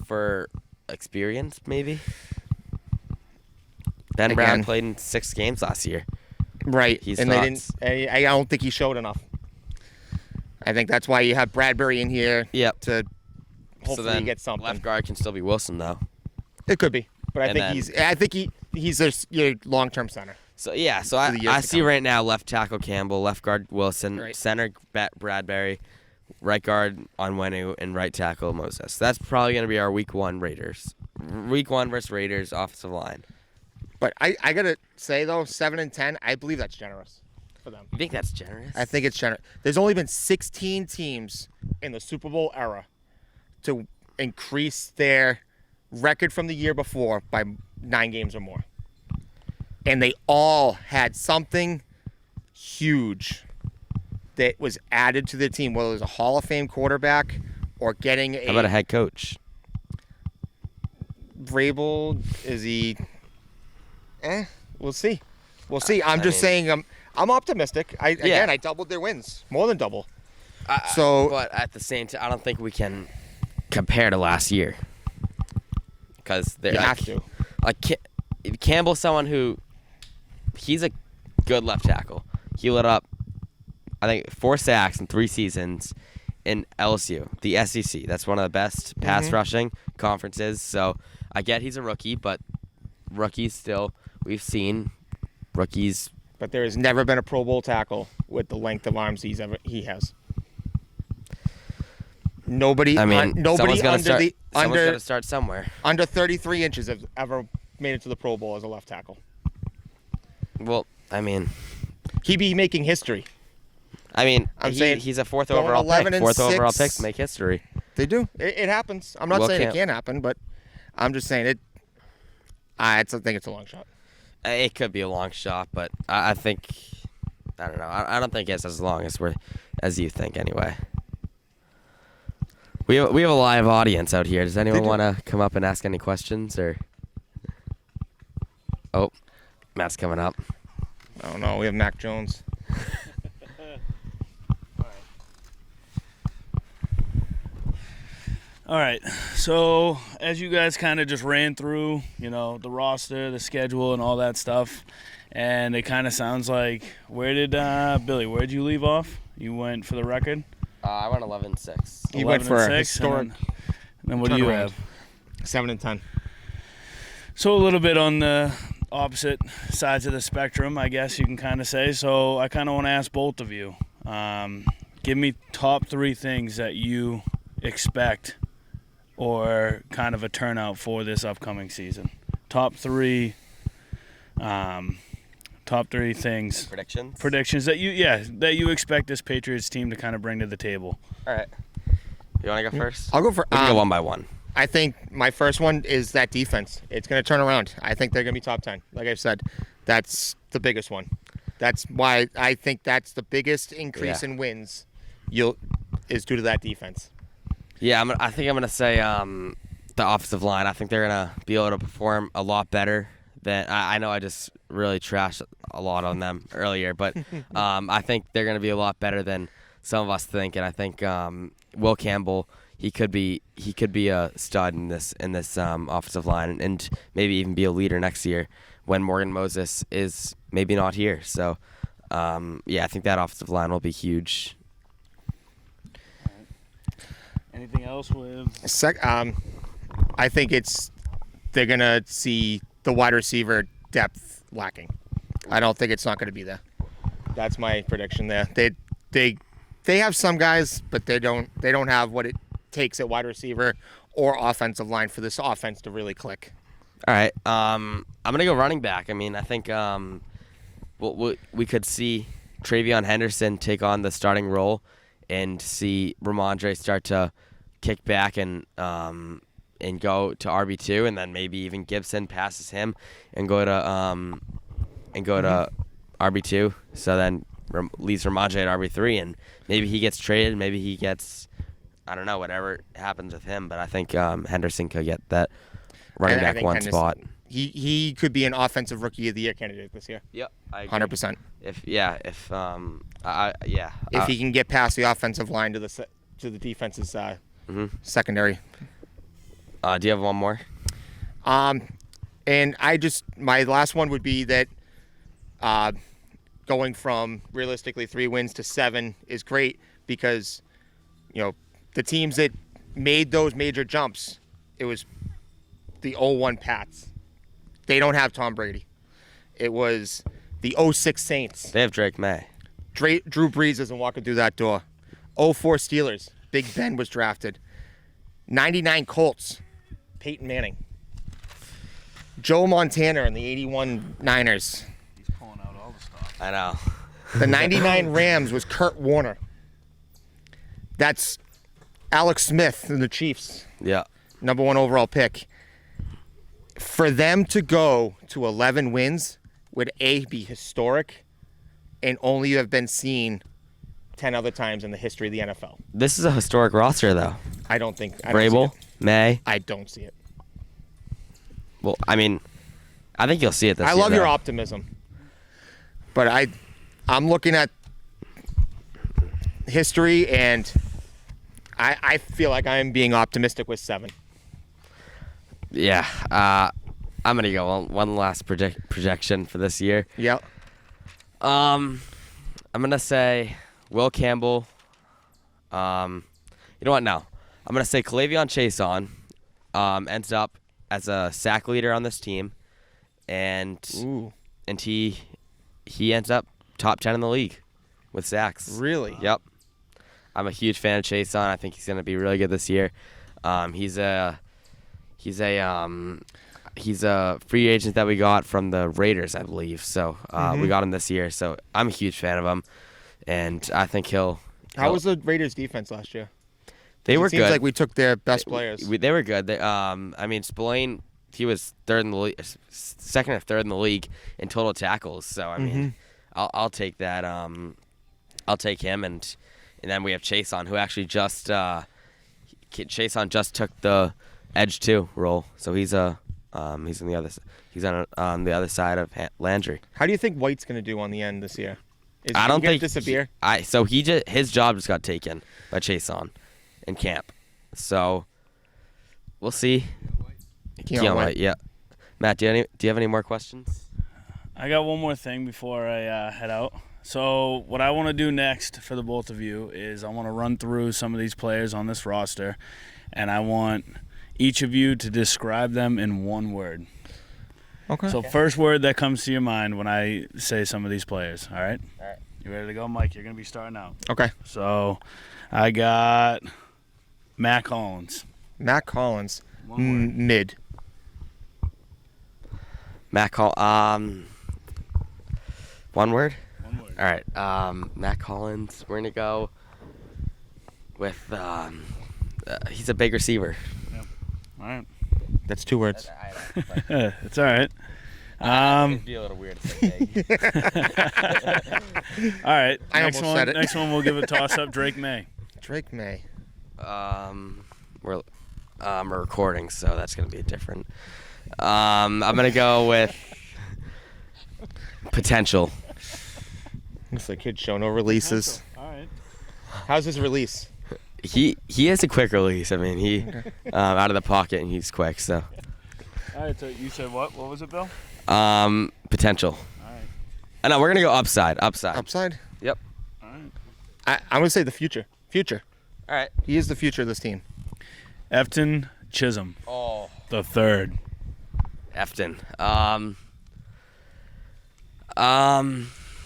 For experience, maybe. Ben Brown played in 6 games last year. Right. They didn't. I don't think he showed enough. I think that's why you have Bradbury in here. Yep. To hopefully get something. Left guard can still be Wilson though. It could be, but I think he's your long-term center. So yeah, I see right now left tackle Campbell, left guard Wilson, center Bradbury, right guard Onwenu, and right tackle Moses. That's probably going to be our week 1 Raiders. Week 1 versus Raiders offensive line. But I gotta say though, 7-10, I believe that's generous. for them. You think that's generous? I think it's generous. There's only been 16 teams in the Super Bowl era to increase their record from the year before by 9 games or more. And they all had something huge that was added to the team, whether it was a Hall of Fame quarterback or getting How about a head coach? Vrabel, is he? We'll see. We'll see. I'm just saying. I'm optimistic. I doubled their wins, more than double. But at the same time, I don't think we can compare to last year because You have to. Campbell's someone who he's a good left tackle. He lit up, I think, 4 sacks in 3 seasons in LSU, the SEC. That's one of the best pass rushing conferences. So I get he's a rookie, but rookies still, we've seen rookies. But there has never been a Pro Bowl tackle with the length of arms he has. Nobody. I mean, nobody someone's got under to start somewhere. under 33 inches have ever made it to the Pro Bowl as a left tackle. Well, I mean, He'd be making history. I'm saying he's a 4th going overall 11 pick. and 4th overall 6. picks make history. They do. It happens. I'm not saying it can't happen, but I'm just saying it. I think it's a long shot. It could be a long shot, but I think I don't know. I don't think it's as long as you think anyway. We have a live audience out here. Does anyone want to come up and ask any questions or? Oh, Matt's coming up. I don't know. We have Mac Jones. All right. So as you guys kind of just ran through, the roster, the schedule, and all that stuff, and it kind of sounds like Billy? Where'd you leave off? You went for the record. I went 11-6. He went for a 11-6, historic. And then what do you have? 7-10. So a little bit on the opposite sides of the spectrum, I guess you can kind of say. So I kind of want to ask both of you. Give me top 3 things that you expect or kind of a turnout for this upcoming season. Top 3 things. Predictions that you expect this Patriots team to kind of bring to the table. All right. You want to go first? I'll go for. We can go one by one. I think my first one is that defense. It's going to turn around. I think they're going to be top 10. Like I've said, that's the biggest one. That's why I think that's the biggest increase in wins is due to that defense. Yeah, I think I'm going to say the offensive line. I think they're going to be able to perform a lot better than I know I just really trashed a lot on them earlier, but I think they're going to be a lot better than some of us think, and I think Will Campbell, he could be a stud in this offensive line and maybe even be a leader next year when Morgan Moses is maybe not here. So I think that offensive line will be huge. Anything else with? I think they're gonna see the wide receiver depth lacking. I don't think it's not gonna be there. That's my prediction there. They have some guys, but they don't have what it takes at wide receiver or offensive line for this offense to really click. All right. I'm gonna go running back. I think we could see Travion Henderson take on the starting role and see Ramondre start to kick back and go to RB2, and then maybe even Gibson passes him and go to RB2. So then leaves Ramondre at RB3, and maybe he gets traded. Maybe he gets, I don't know, whatever happens with him. But I think Henderson could get that running back one spot. He could be an offensive rookie of the year candidate this year. Yep, I agree. 100%. If he can get past the offensive line to the defense's secondary. Do you have one more? And my last one would be that going from realistically 3 wins to 7 is great because, the teams that made those major jumps, it was the 0-1 Pats. They don't have Tom Brady. It was the 0-6 Saints. They have Drake May. Drew Brees isn't walking through that door. 0-4 Steelers. Big Ben was drafted. 99 Colts. Peyton Manning. Joe Montana and the 81 Niners. He's pulling out all the stuff. I know. The 99 Rams was Kurt Warner. That's Alex Smith and the Chiefs. Yeah. Number 1 overall pick. For them to go to 11 wins would be historic and only have been seen 10 other times in the history of the NFL. This is a historic roster, though. I don't see Vrabel, it. May. I don't see it. Well, I mean, I think you'll see it this year. I love your though. optimism. But I'm looking at history, and I feel like I'm being optimistic with 7. Yeah. I'm going to go one last projection for this year. Yep. I'm going to say Will Campbell. You know what? No. I'm going to say K'Lavon Chason ends up as a sack leader on this team. And he ends up top 10 in the league with sacks. Really? Yep. I'm a huge fan of Chason. I think he's going to be really good this year. He's a free agent that we got from the Raiders, I believe. So we got him this year. So I'm a huge fan of him, and I think he'll. How was the Raiders' defense last year? They were It seems good. like we took their best players. They were good. I mean, Spillane, he was third in the league, second or third in the league in total tackles. So I mean, I'll take that. I'll take him, and then we have Chason, who actually just Chason just took the edge 2 role. So he's on the other side of Landry. How do you think White's going to do on the end this year? I don't think disappear. His job just got taken by Chason in camp. So we'll see. Keon White. Yeah. Matt, do you have any more questions? I got one more thing before I head out. So what I want to do next for the both of you is I want to run through some of these players on this roster, and I want each of you to describe them in one word. Okay. So first word that comes to your mind when I say some of these players, all right? All right. You ready to go, Mike? You're going to be starting out. Okay. So I got Matt Collins. Matt Collins. One word. Mid. Matt Collins. One word? One word. All right. Matt Collins. We're gonna go with. He's a big receiver. All right. That's 2 words. It's all right. It'd be a little weird to say big. All right. I Next almost one. said it. Next one, we'll give a toss up. Drake May. Drake May. We're recording, so that's gonna be different. I'm gonna go with potential. Looks like kid show no releases. All right. How's his release? He has a quick release. I mean, he out of the pocket and he's quick. So All right. So you said what? What was it, Bill? potential. All right. I know we're gonna go upside. Upside? Yep. All right. I'm going to say the future. Future. All right. He is the future of this team. Efton Chisholm, Oh, the third. Efton.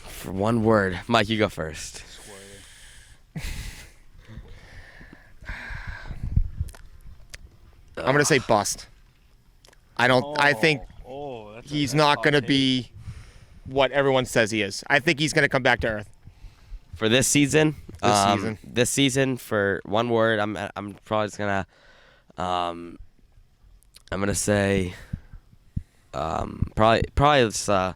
For one word, Mike, you go first. I'm going to say bust. I think That's he's not going to be what everyone says he is. I think he's going to come back to earth. For this season, This season. for one word, I'm probably just gonna, I'm gonna say, probably just a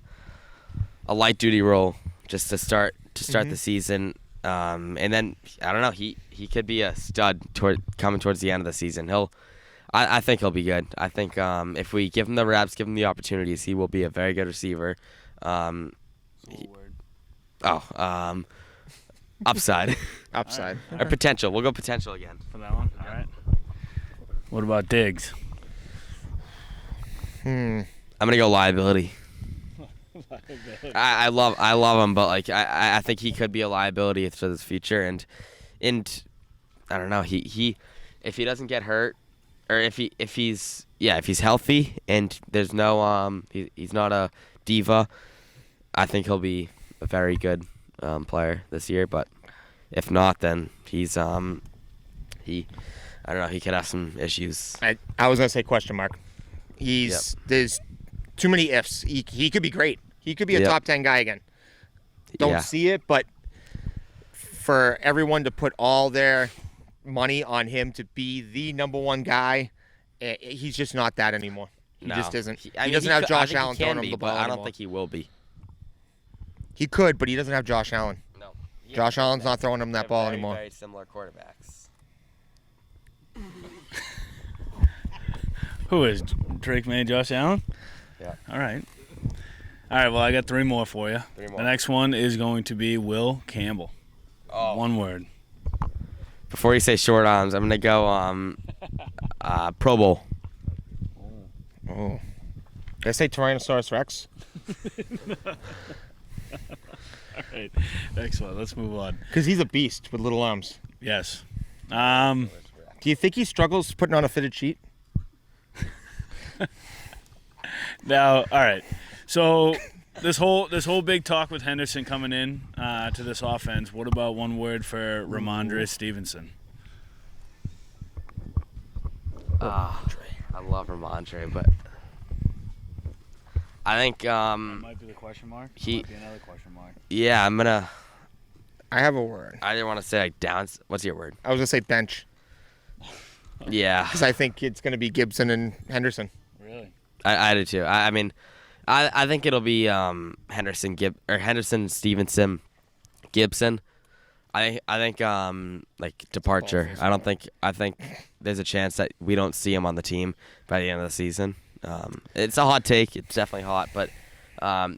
light duty role just to start the season, and then I don't know, he could be a stud coming towards the end of the season. I think he'll be good. I think if we give him the reps, give him the opportunities, he will be a very good receiver. Upside. Upside. Or potential. We'll go potential again. For that one. All right. What about Diggs? I'm gonna go liability. I love him, but like I think he could be a liability for this future, and I don't know, he if he doesn't get hurt, or if he's healthy and there's no he's not a diva, I think he'll be a very good player this year. But if not, then he's I don't know, he could have some issues. I was going to say question mark. There's too many ifs. He could be great. He could be a top 10 guy again. don't see it, but for everyone to put all their money on him to be the number one guy, he's just not that anymore. He just isn't. He doesn't have Josh Allen throwing him the ball I don't anymore. think he will be. He could, but he doesn't have Josh Allen. No. Josh Allen's not throwing him that ball anymore. Very similar quarterbacks. Who is Drake May, Josh Allen? Yeah. All right. Well, I got 3 more for you. 3 more. The next one is going to be Will Campbell. Oh. One word. Before you say short arms, I'm gonna go Pro Bowl. Oh. Did I say Tyrannosaurus Rex? All right. Excellent. Let's move on. Because he's a beast with little arms. Yes. Do you think he struggles putting on a fitted sheet? Now, all right. So this whole big talk with Henderson coming in to this offense. What about one word for Ramondre Stevenson? I love Ramondre, but I think That might be the question mark. Might be another question mark. yeah, I'm gonna. I have a word. I didn't want to say like downs. What's your word? I was going to say bench. Yeah, Because I think it's going to be Gibson and Henderson. Really? I do too. I mean, I think it'll be Henderson, Stevenson, Gibson. I think like departure. I think there's a chance that we don't see him on the team by the end of the season. It's a hot take. It's definitely hot, but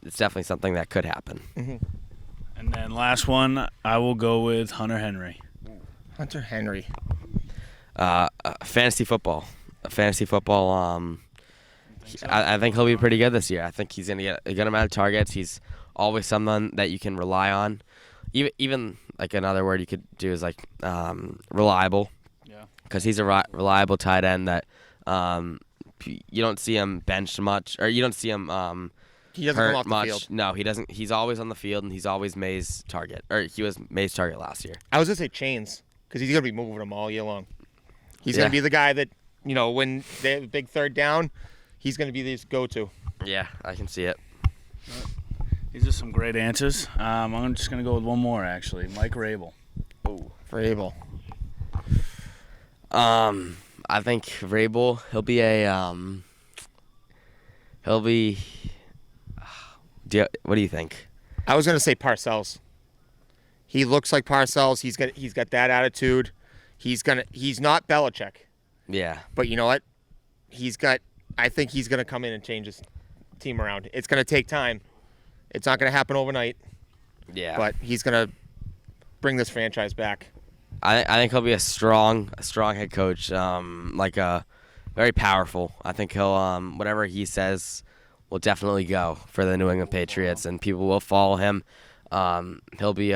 it's definitely something that could happen. Mm-hmm. And then last one, I will go with Hunter Henry. Hunter Henry. Fantasy football. I think he'll be pretty good this year. I think he's gonna get a good amount of targets. He's always someone that you can rely on. Even like another word you could do is like reliable. Yeah. Because he's a reliable tight end that you don't see him benched much, or you don't see him He doesn't hurt come off much. the field. No, he doesn't. He's always on the field, and he's always May's target. Or he was May's target last year. I was going to say Chains because he's going to be moving them all year long. He's Yeah. going to be the guy that, when they have a big third down, he's going to be this go-to. Yeah, I can see it. These are some great answers. I'm just going to go with one more, actually. Mike Rabel. For Abel. I think Vrabel, what do you think? I was going to say Parcells. He looks like Parcells. He's got that attitude. He's not Belichick. Yeah. But you know what? I think he's going to come in and change his team around. It's going to take time. It's not going to happen overnight. Yeah. But he's going to bring this franchise back. I think he'll be a strong head coach, very powerful. I think he'll whatever he says will definitely go for the New England Patriots, and people will follow him. He will be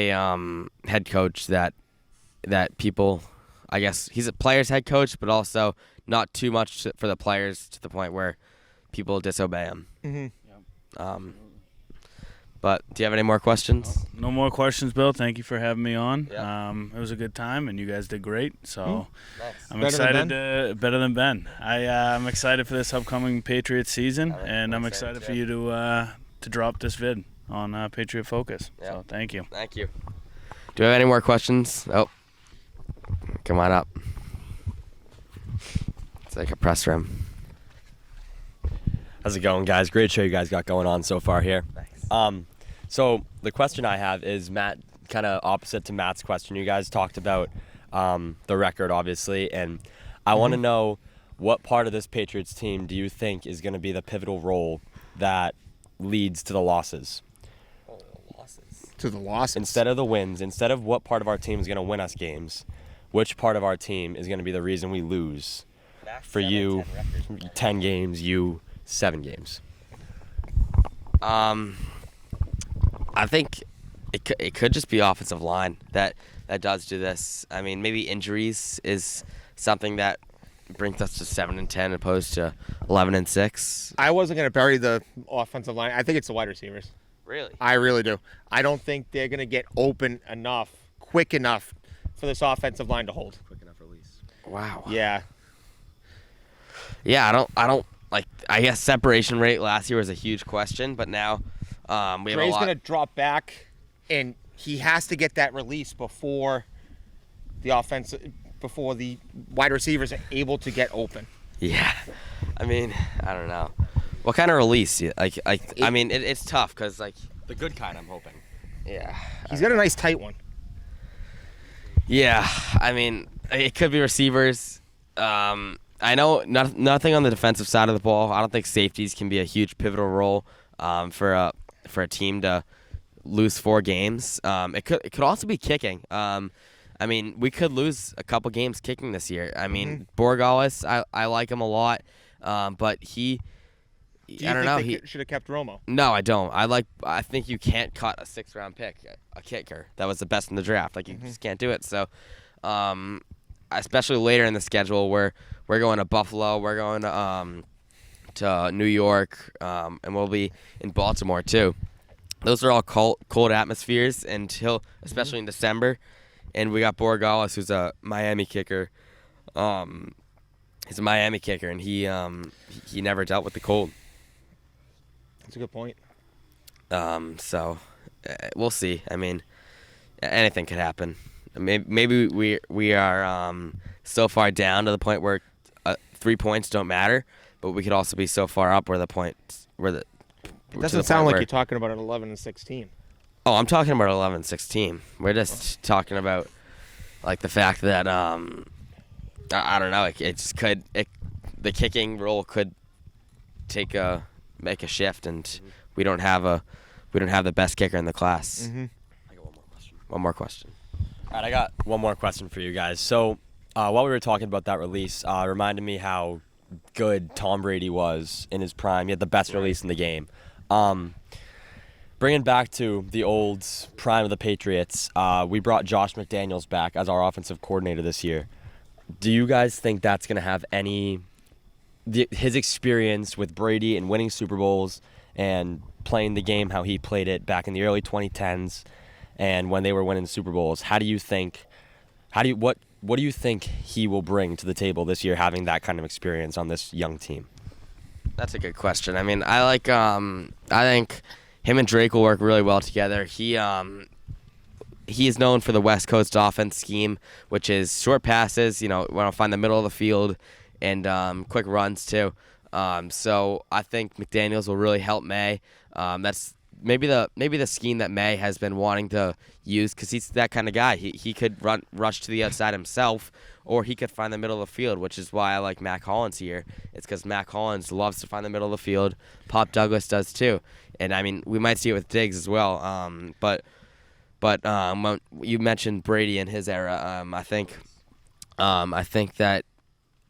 a head coach that people, I guess he's a player's head coach, but also not too much for the players to the point where people disobey him. Mm-hmm. But do you have any more questions? No more questions, Bill. Thank you for having me on. Yeah. It was a good time, and you guys did great. So I'm Better than excited. Better than Ben. I'm excited for this upcoming Patriots season, and I'm excited for you to drop this vid on Patriot Focus. Yeah. So thank you. Thank you. Do you have any more questions? Oh, come on up. It's like a press room. How's it going, guys? Great show you guys got going on so far here. Thanks. So the question I have is, Matt, kind of opposite to Matt's question. You guys talked about the record, obviously, and I want to know what part of this Patriots team do you think is going to be the pivotal role that leads to the losses? To the losses. Instead of the wins, instead of what part of our team is going to win us games, which part of our team is going to be the reason we lose? For you, 10 games, you 7 games. I think it could just be offensive line that does do this. I mean, maybe injuries is something that brings us to 7-10 opposed to 11-6. I wasn't going to bury the offensive line. I think it's the wide receivers. Really? I really do. I don't think they're going to get open enough, quick enough for this offensive line to hold. Quick enough release. Wow. Yeah. Yeah, I don't like. I guess separation rate last year was a huge question, but now We have a Dre's lot. going to drop back, and he has to get that release before the wide receivers are able to get open. Yeah, I mean, I don't know. What kind of release? I mean, it's tough because like The good kind, I'm hoping. yeah. He's got a nice tight one. Yeah, I mean, it could be receivers. I know nothing on the defensive side of the ball. I don't think safeties can be a huge pivotal role for a team to lose 4 games. It could also be kicking. I mean, we could lose a couple games kicking this year. I mean, Borgalis, I like him a lot, but he. Do you I don't know. think they should have kept Romo? No, I don't. I think you can't cut a 6th-round pick, a kicker that was the best in the draft. Like you just can't do it. So, especially later in the schedule, where we're going to Buffalo, we're going to New York, and we'll be in Baltimore too. Those are all cold atmospheres until, especially in December. And we got Borgalis, who's a Miami kicker. He's a Miami kicker, and he never dealt with the cold. That's a good point. So we'll see. I mean, anything could happen. Maybe we are so far down to the point where 3 points don't matter, but we could also be so far up where the points It doesn't sound like you're talking about an 11-6 team. Oh, I'm talking about 11-16. We're just talking about like the fact that I don't know. It just could. The kicking role could make a shift, and we don't have the best kicker in the class. Mm-hmm. I got one more question. One more question. All right, I got one more question for you guys. So, while we were talking about that release, reminded me how good Tom Brady was in his prime. He had the best release in the game. Bringing back to the old prime of the Patriots, we brought Josh McDaniels back as our offensive coordinator this year. Do you guys think that's going to have his experience with Brady and winning Super Bowls and playing the game how he played it back in the early 2010s and when they were winning Super Bowls, what do you think he will bring to the table this year, having that kind of experience on this young team? That's a good question. I mean, I think him and Drake will work really well together. He is known for the West Coast offense scheme, which is short passes. You know, want to find the middle of the field and quick runs too. So I think McDaniels will really help May. That's maybe the scheme that May has been wanting to use because he's that kind of guy. He could rush to the outside himself, or he could find the middle of the field, which is why I like Mac Hollins here. It's because Mac Hollins loves to find the middle of the field. Pop Douglas does too, and I mean we might see it with Diggs as well. But when you mentioned Brady in his era, I think that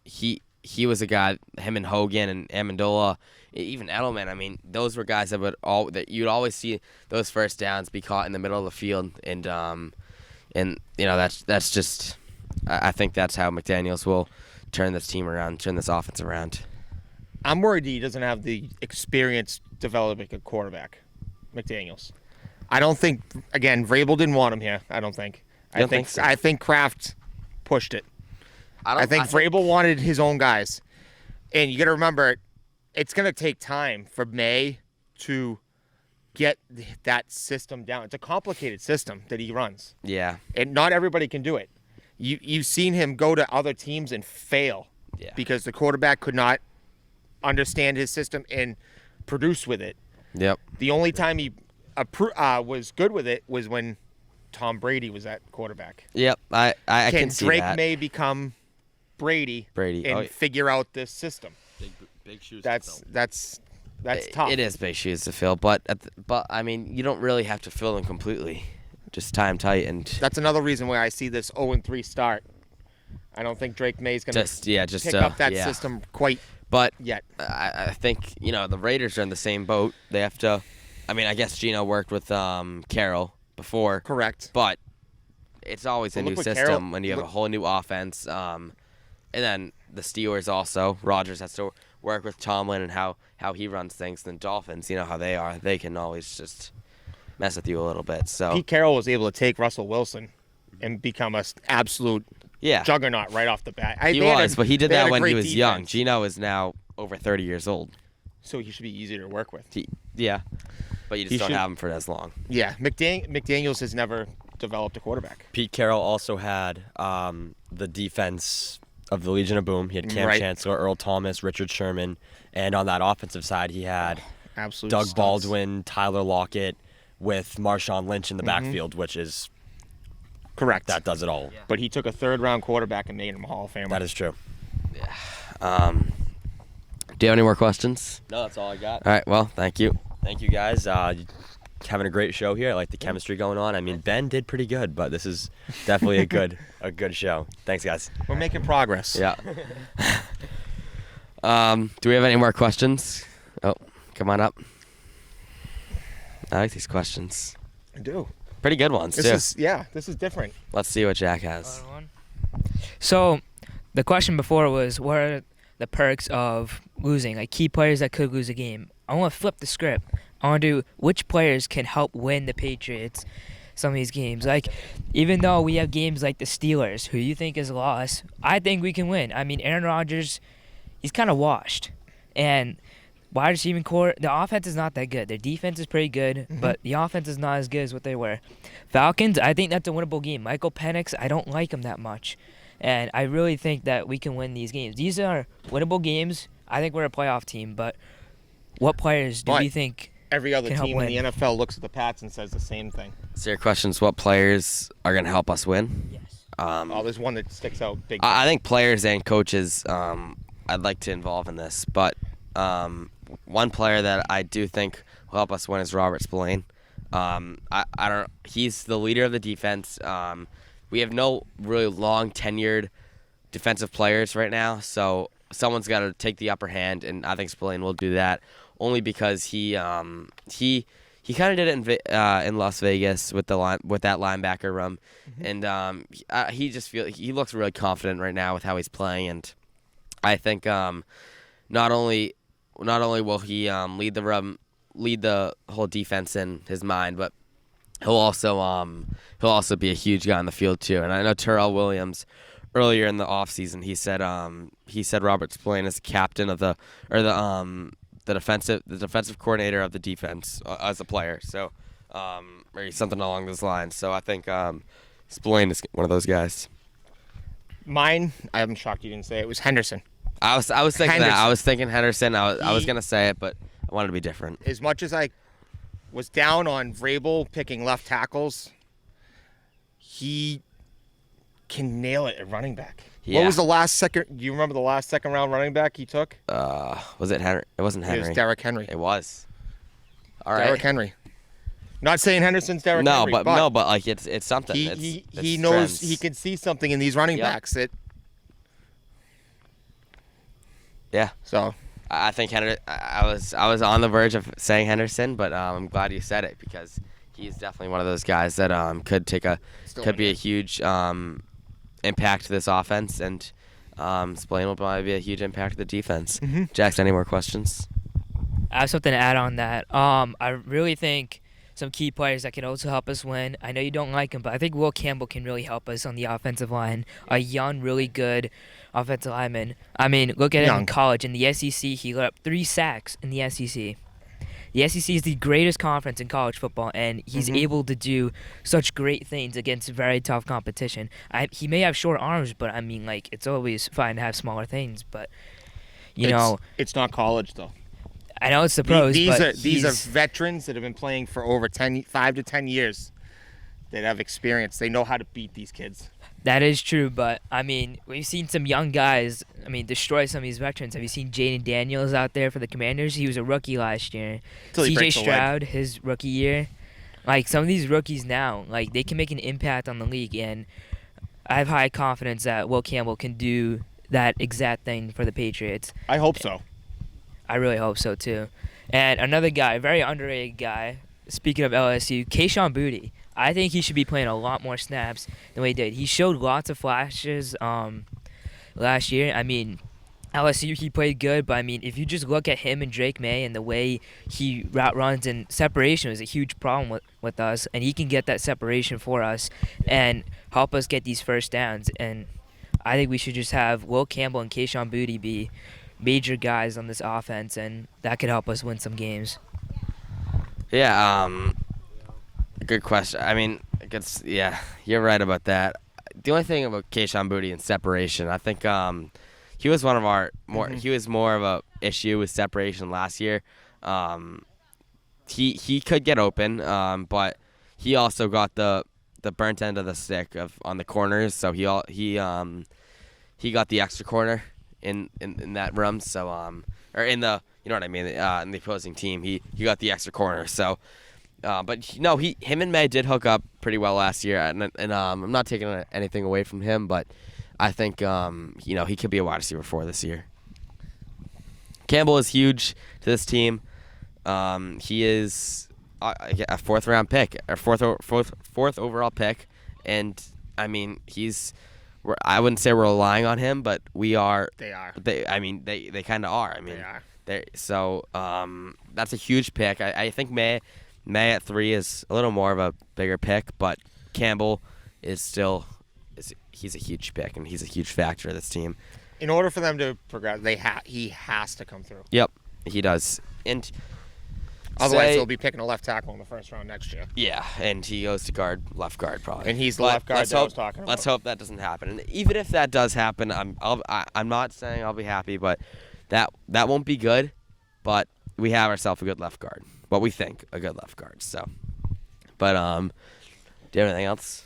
he was a guy. Him and Hogan and Amendola, even Edelman. I mean, those were guys that you'd always see those first downs be caught in the middle of the field, and you know that's just. I think that's how McDaniels will turn this team around, turn this offense around. I'm worried he doesn't have the experience developing a quarterback, McDaniels. I don't think. Again, Vrabel didn't want him here. I don't think. You don't think so? I think Kraft pushed it. I think Vrabel wanted his own guys, and you got to remember, it's going to take time for May to get that system down. It's a complicated system that he runs. Yeah. And not everybody can do it. You've seen him go to other teams and fail because the quarterback could not understand his system and produce with it. Yep. The only time he was good with it was when Tom Brady was at quarterback. Yep. I can see Drake that. may become Brady and figure out this system? Big shoes. That's tough. It is big shoes to fill, but I mean, you don't really have to fill them completely. Just tie them tight, and that's another reason why I see this 0-3 start. I don't think Drake May's going to pick up that system quite yet. I think the Raiders are in the same boat. They have to. I mean, I guess Gino worked with Carroll before. Correct. But it's always a new system when you have a whole new offense. And then the Steelers also. Rodgers has to work with Tomlin and how he runs things. And then Dolphins, you know how they are. They can always just mess with you a little bit. So Pete Carroll was able to take Russell Wilson and become an absolute juggernaut right off the bat. But he did that when he was defense. young. Gino is now over 30 years old. So he should be easier to work with. Yeah. but you He just don't should- have him for as long. Yeah, McDaniels has never developed a quarterback. Pete Carroll also had the defense of the Legion of Boom. He had Cam Right. Chancellor, Earl Thomas, Richard Sherman, and on that offensive side, he had Absolute Doug studs. Baldwin, Tyler Lockett, with Marshawn Lynch in the Mm-hmm. backfield, which is Correct. that does it all. But he took a third-round quarterback and made him a Hall of Famer. That is true. Do you have any more questions? No, that's all I got. All right. Well, thank you. Thank you guys. Having a great show here. I like the chemistry going on. I mean, Ben did pretty good, but this is definitely a good show. Thanks, guys. We're making progress. Yeah. Do we have any more questions? Oh, come on up. I like these questions. I do. Pretty good ones too. This is different. Let's see what Jack has. So, the question before was, what are the perks of losing? Like key players that could lose a game. I want to flip the script. I want to do which players can help win the Patriots some of these games. Like, even though we have games like the Steelers, who you think is a loss, I think we can win. I mean, Aaron Rodgers, he's kind of washed. And wide receiving core, the offense is not that good. Their defense is pretty good, but the offense is not as good as what they were. Falcons, I think that's a winnable game. Michael Penix, I don't like him that much. And I really think that we can win these games. These are winnable games. I think we're a playoff team, but what players do But we think Every other can help team in the win? NFL looks at the Pats and says the same thing. So your question is, what players are going to help us win? Yes. Oh, there's one that sticks out big. I think players and coaches, I'd like to involve in this, but one player that I do think will help us win is Robert Spillane. I don't. He's the leader of the defense. We have no really long tenured defensive players right now, so someone's got to take the upper hand, and I think Spillane will do that. Only because he kind of did it in Las Vegas with that linebacker room, and he looks really confident right now with how he's playing, and I think not only will he lead the whole defense in his mind, but he'll also be a huge guy on the field too. And I know Terrell Williams earlier in the offseason, he said Robert Spillane is captain of the defensive coordinator of the defense as a player. So or something along those lines. So I think Spillane is one of those guys. Mine, I'm shocked you didn't say it, was Henderson. I was thinking Henderson. that. I was thinking Henderson. I was He- gonna say it, but I wanted to be different. As much as I was down on Vrabel picking left tackles, he can nail it at running back. Yeah. What was the last second? Do you remember the last second round running back he took? Was it Henry? It wasn't Henry. It was Derrick Henry. It was. All right. Derrick Henry. Not saying Henderson's Derrick No, Henry, but like it's something. he It's knows trends. he can see something in these running Yep. backs. Yeah. So I think I was on the verge of saying Henderson, but I'm glad you said it because he's definitely one of those guys that could be a huge impact to this offense, and Spillane will probably be a huge impact to the defense. Jackson, any more questions? I have something to add on that. I really think some key players that can also help us win. I know you don't like him, but I think Will Campbell can really help us on the offensive line. A young, really good offensive lineman. I mean, look at him in Young. college. In the SEC, he got up 3 sacks in the SEC. The SEC is the greatest conference in college football, and he's able to do such great things against very tough competition. He may have short arms, but I mean, like, it's always fine to have smaller things. But, you know, it's not college though. I know it's the pros, These but are veterans that have been playing for over 5 to 10 years. That have experience. They know how to beat these kids. that is true. But, I mean, we've seen some young guys, destroy some of these veterans. Have you seen Jaden Daniels out there for the Commanders? He was a rookie last year. Till he CJ breaks a leg. Stroud, his rookie year. Like, some of these rookies now, like, they can make an impact on the league. And I have high confidence that Will Campbell can do that exact thing for the Patriots. I hope so. I really hope so, too. And another guy, very underrated guy, speaking of LSU, Kayshon Boutte. I think he should be playing a lot more snaps than what he did. He showed lots of flashes last year. I mean, LSU, he played good, but, I mean, if you just look at him and Drake May and the way he route runs and separation is a huge problem with us, and he can get that separation for us and help us get these first downs. And I think we should just have Will Campbell and Kayshon Boutte be major guys on this offense, and that could help us win some games. Yeah. Good question. I mean, yeah, you're right about that. The only thing about Keishon Boutte and separation, I think he was one of our more. He was more of a issue with separation last year. He could get open, but he also got the burnt end of the stick on the corners, so he got the extra corner in that room. So or in the, you know what I mean, in the opposing team, he got the extra corner. So. But no, him and May did hook up pretty well last year, and I'm not taking anything away from him, but I think he could be a wide receiver 4 this year. Campbell is huge to this team. He is a 4th round pick, or fourth overall pick, and I mean I wouldn't say we're relying on him, but we are. They are. They kind of are. I mean, they are. So that's a huge pick. I think May at 3 is a little more of a bigger pick, but Campbell he's a huge pick, and he's a huge factor of this team. In order for them to progress, he has to come through. Yep, he does. And otherwise, he'll be picking a left tackle in the first round next year. Yeah, and he goes to left guard probably. And he's the left guard that I was talking about. Let's hope that doesn't happen. And even if that does happen, I'm not saying I'll be happy, but that won't be good. But we have ourselves a good left guard. What we think a good left guard. So, but do you have anything else?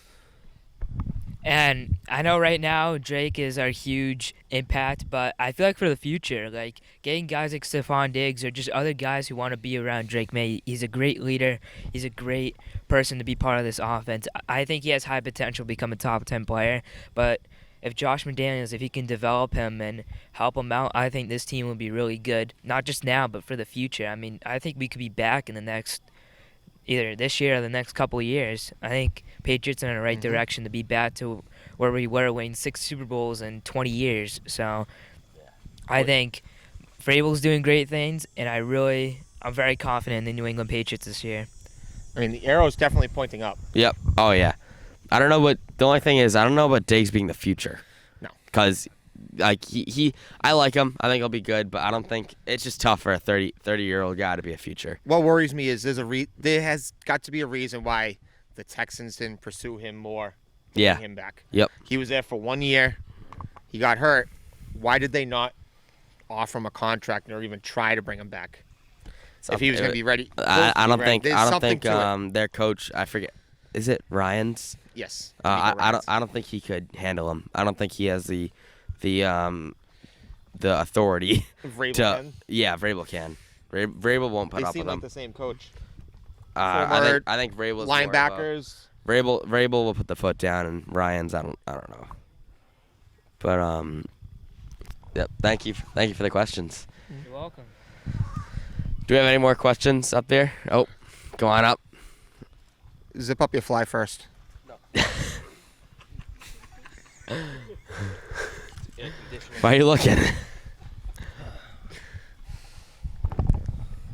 And I know right now Drake is our huge impact, but I feel like for the future, like getting guys like Stephon Diggs or just other guys who want to be around Drake May, he's a great leader. He's a great person to be part of this offense. I think he has high potential to become a top 10 player, but if Josh McDaniels, if he can develop him and help him out, I think this team will be really good. Not just now, but for the future. I mean, I think we could be back in the next, either this year or the next couple of years. I think Patriots are in the right direction to be back to where we were winning 6 Super Bowls in 20 years. So I think Vrabel's doing great things, and I'm very confident in the New England Patriots this year. I mean, the arrow is definitely pointing up. Yep. Oh, yeah. I don't know what the only thing is. I don't know about Diggs being the future. No, because like I like him. I think he'll be good, but I don't think it's just tough for a 30-year-old guy to be a future. What worries me is there has got to be a reason why the Texans didn't pursue him more. Yeah. Bring him back. Yep. He was there for 1 year. He got hurt. Why did they not offer him a contract or even try to bring him back? If he was going to be ready. I don't think their coach. I forget. Is it Ryan's? Yes. I don't think he could handle him. I don't think he has the authority. Vrabel can? Yeah, Vrabel can. Vrabel won't put they up seem with like him. The same coach. I think Vrabel's linebackers. Vrabel will put the foot down, and Ryan's I don't know. But yep. Thank you for the questions. You're welcome. Do we have any more questions up there? Oh, go on up. Zip up your fly first. No. Why are you looking?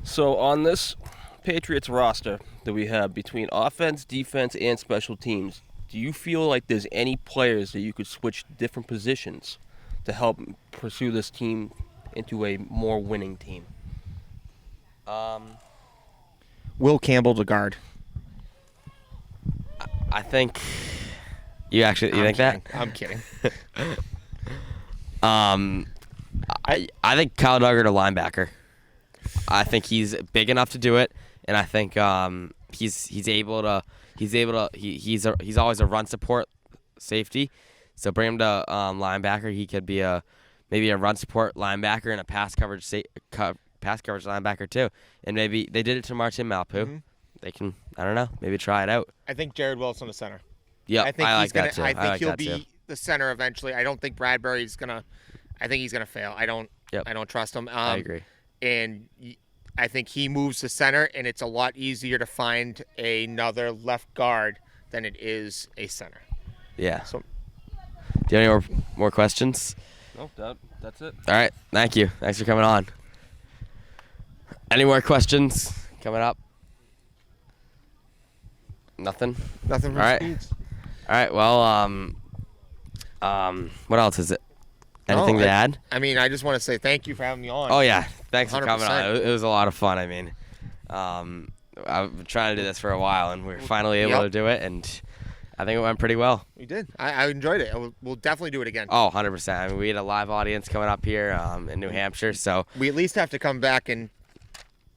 So on this Patriots roster that we have between offense, defense, and special teams, do you feel like there's any players that you could switch different positions to help pursue this team into a more winning team? Will Campbell to guard. I think you think that? I'm kidding. I think Kyle Duggar to linebacker. I think he's big enough to do it, and I think he's always a run support safety. So bring him to linebacker. He could be maybe a run support linebacker and a pass coverage linebacker too. And maybe they did it to Martin Malpu. Mm-hmm. They can, I don't know, maybe try it out. I think Jared Wilson the center. Yeah, I think that too. I think he'll be the center eventually. I don't think Bradbury's gonna. I think he's gonna fail. I don't trust him. I agree. And I think he moves to center, and it's a lot easier to find another left guard than it is a center. Yeah. So, do you have any more questions? No, that's it. All right. Thank you. Thanks for coming on. Any more questions coming up? Nothing? Nothing from All right. Speeds. All right. Well, what else is it? Anything to add? I mean, I just want to say thank you for having me on. Oh, yeah. Thanks 100%. for coming on. It was a lot of fun. I mean, I've been trying to do this for a while, and we're finally able Yep. to do it, and I think it went pretty well. We did. I enjoyed it. We'll definitely do it again. Oh, 100%. I mean, we had a live audience coming up here in New Hampshire, so We at least have to come back and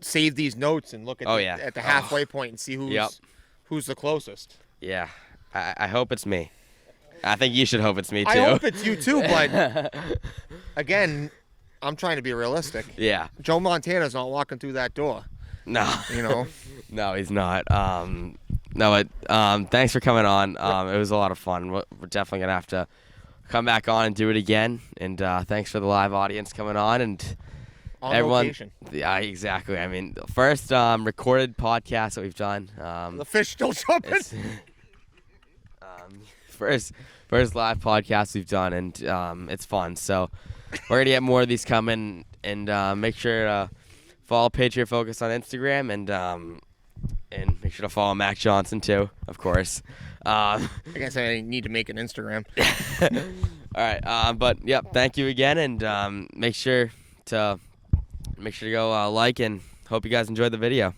save these notes and look at at the halfway point and see who's the closest. yeah, I hope it's me. I think you should hope it's me too. I hope it's you too, but again, I'm trying to be realistic. Yeah. Joe Montana's not walking through that door. No. You know. No, he's not. No, but thanks for coming on. It was a lot of fun. We're definitely gonna have to come back on and do it again. And thanks for the live audience coming on and On everyone. location. Yeah, exactly. I mean, the first recorded podcast that we've done. The fish still jumping. It's, first live podcast we've done, and it's fun. So we're gonna get more of these coming, and make sure to follow Patriot Focus on Instagram, and make sure to follow Mac Johnson too, of course. I guess I need to make an Instagram. All right, but yep, thank you again, and make sure to go like, and hope you guys enjoyed the video.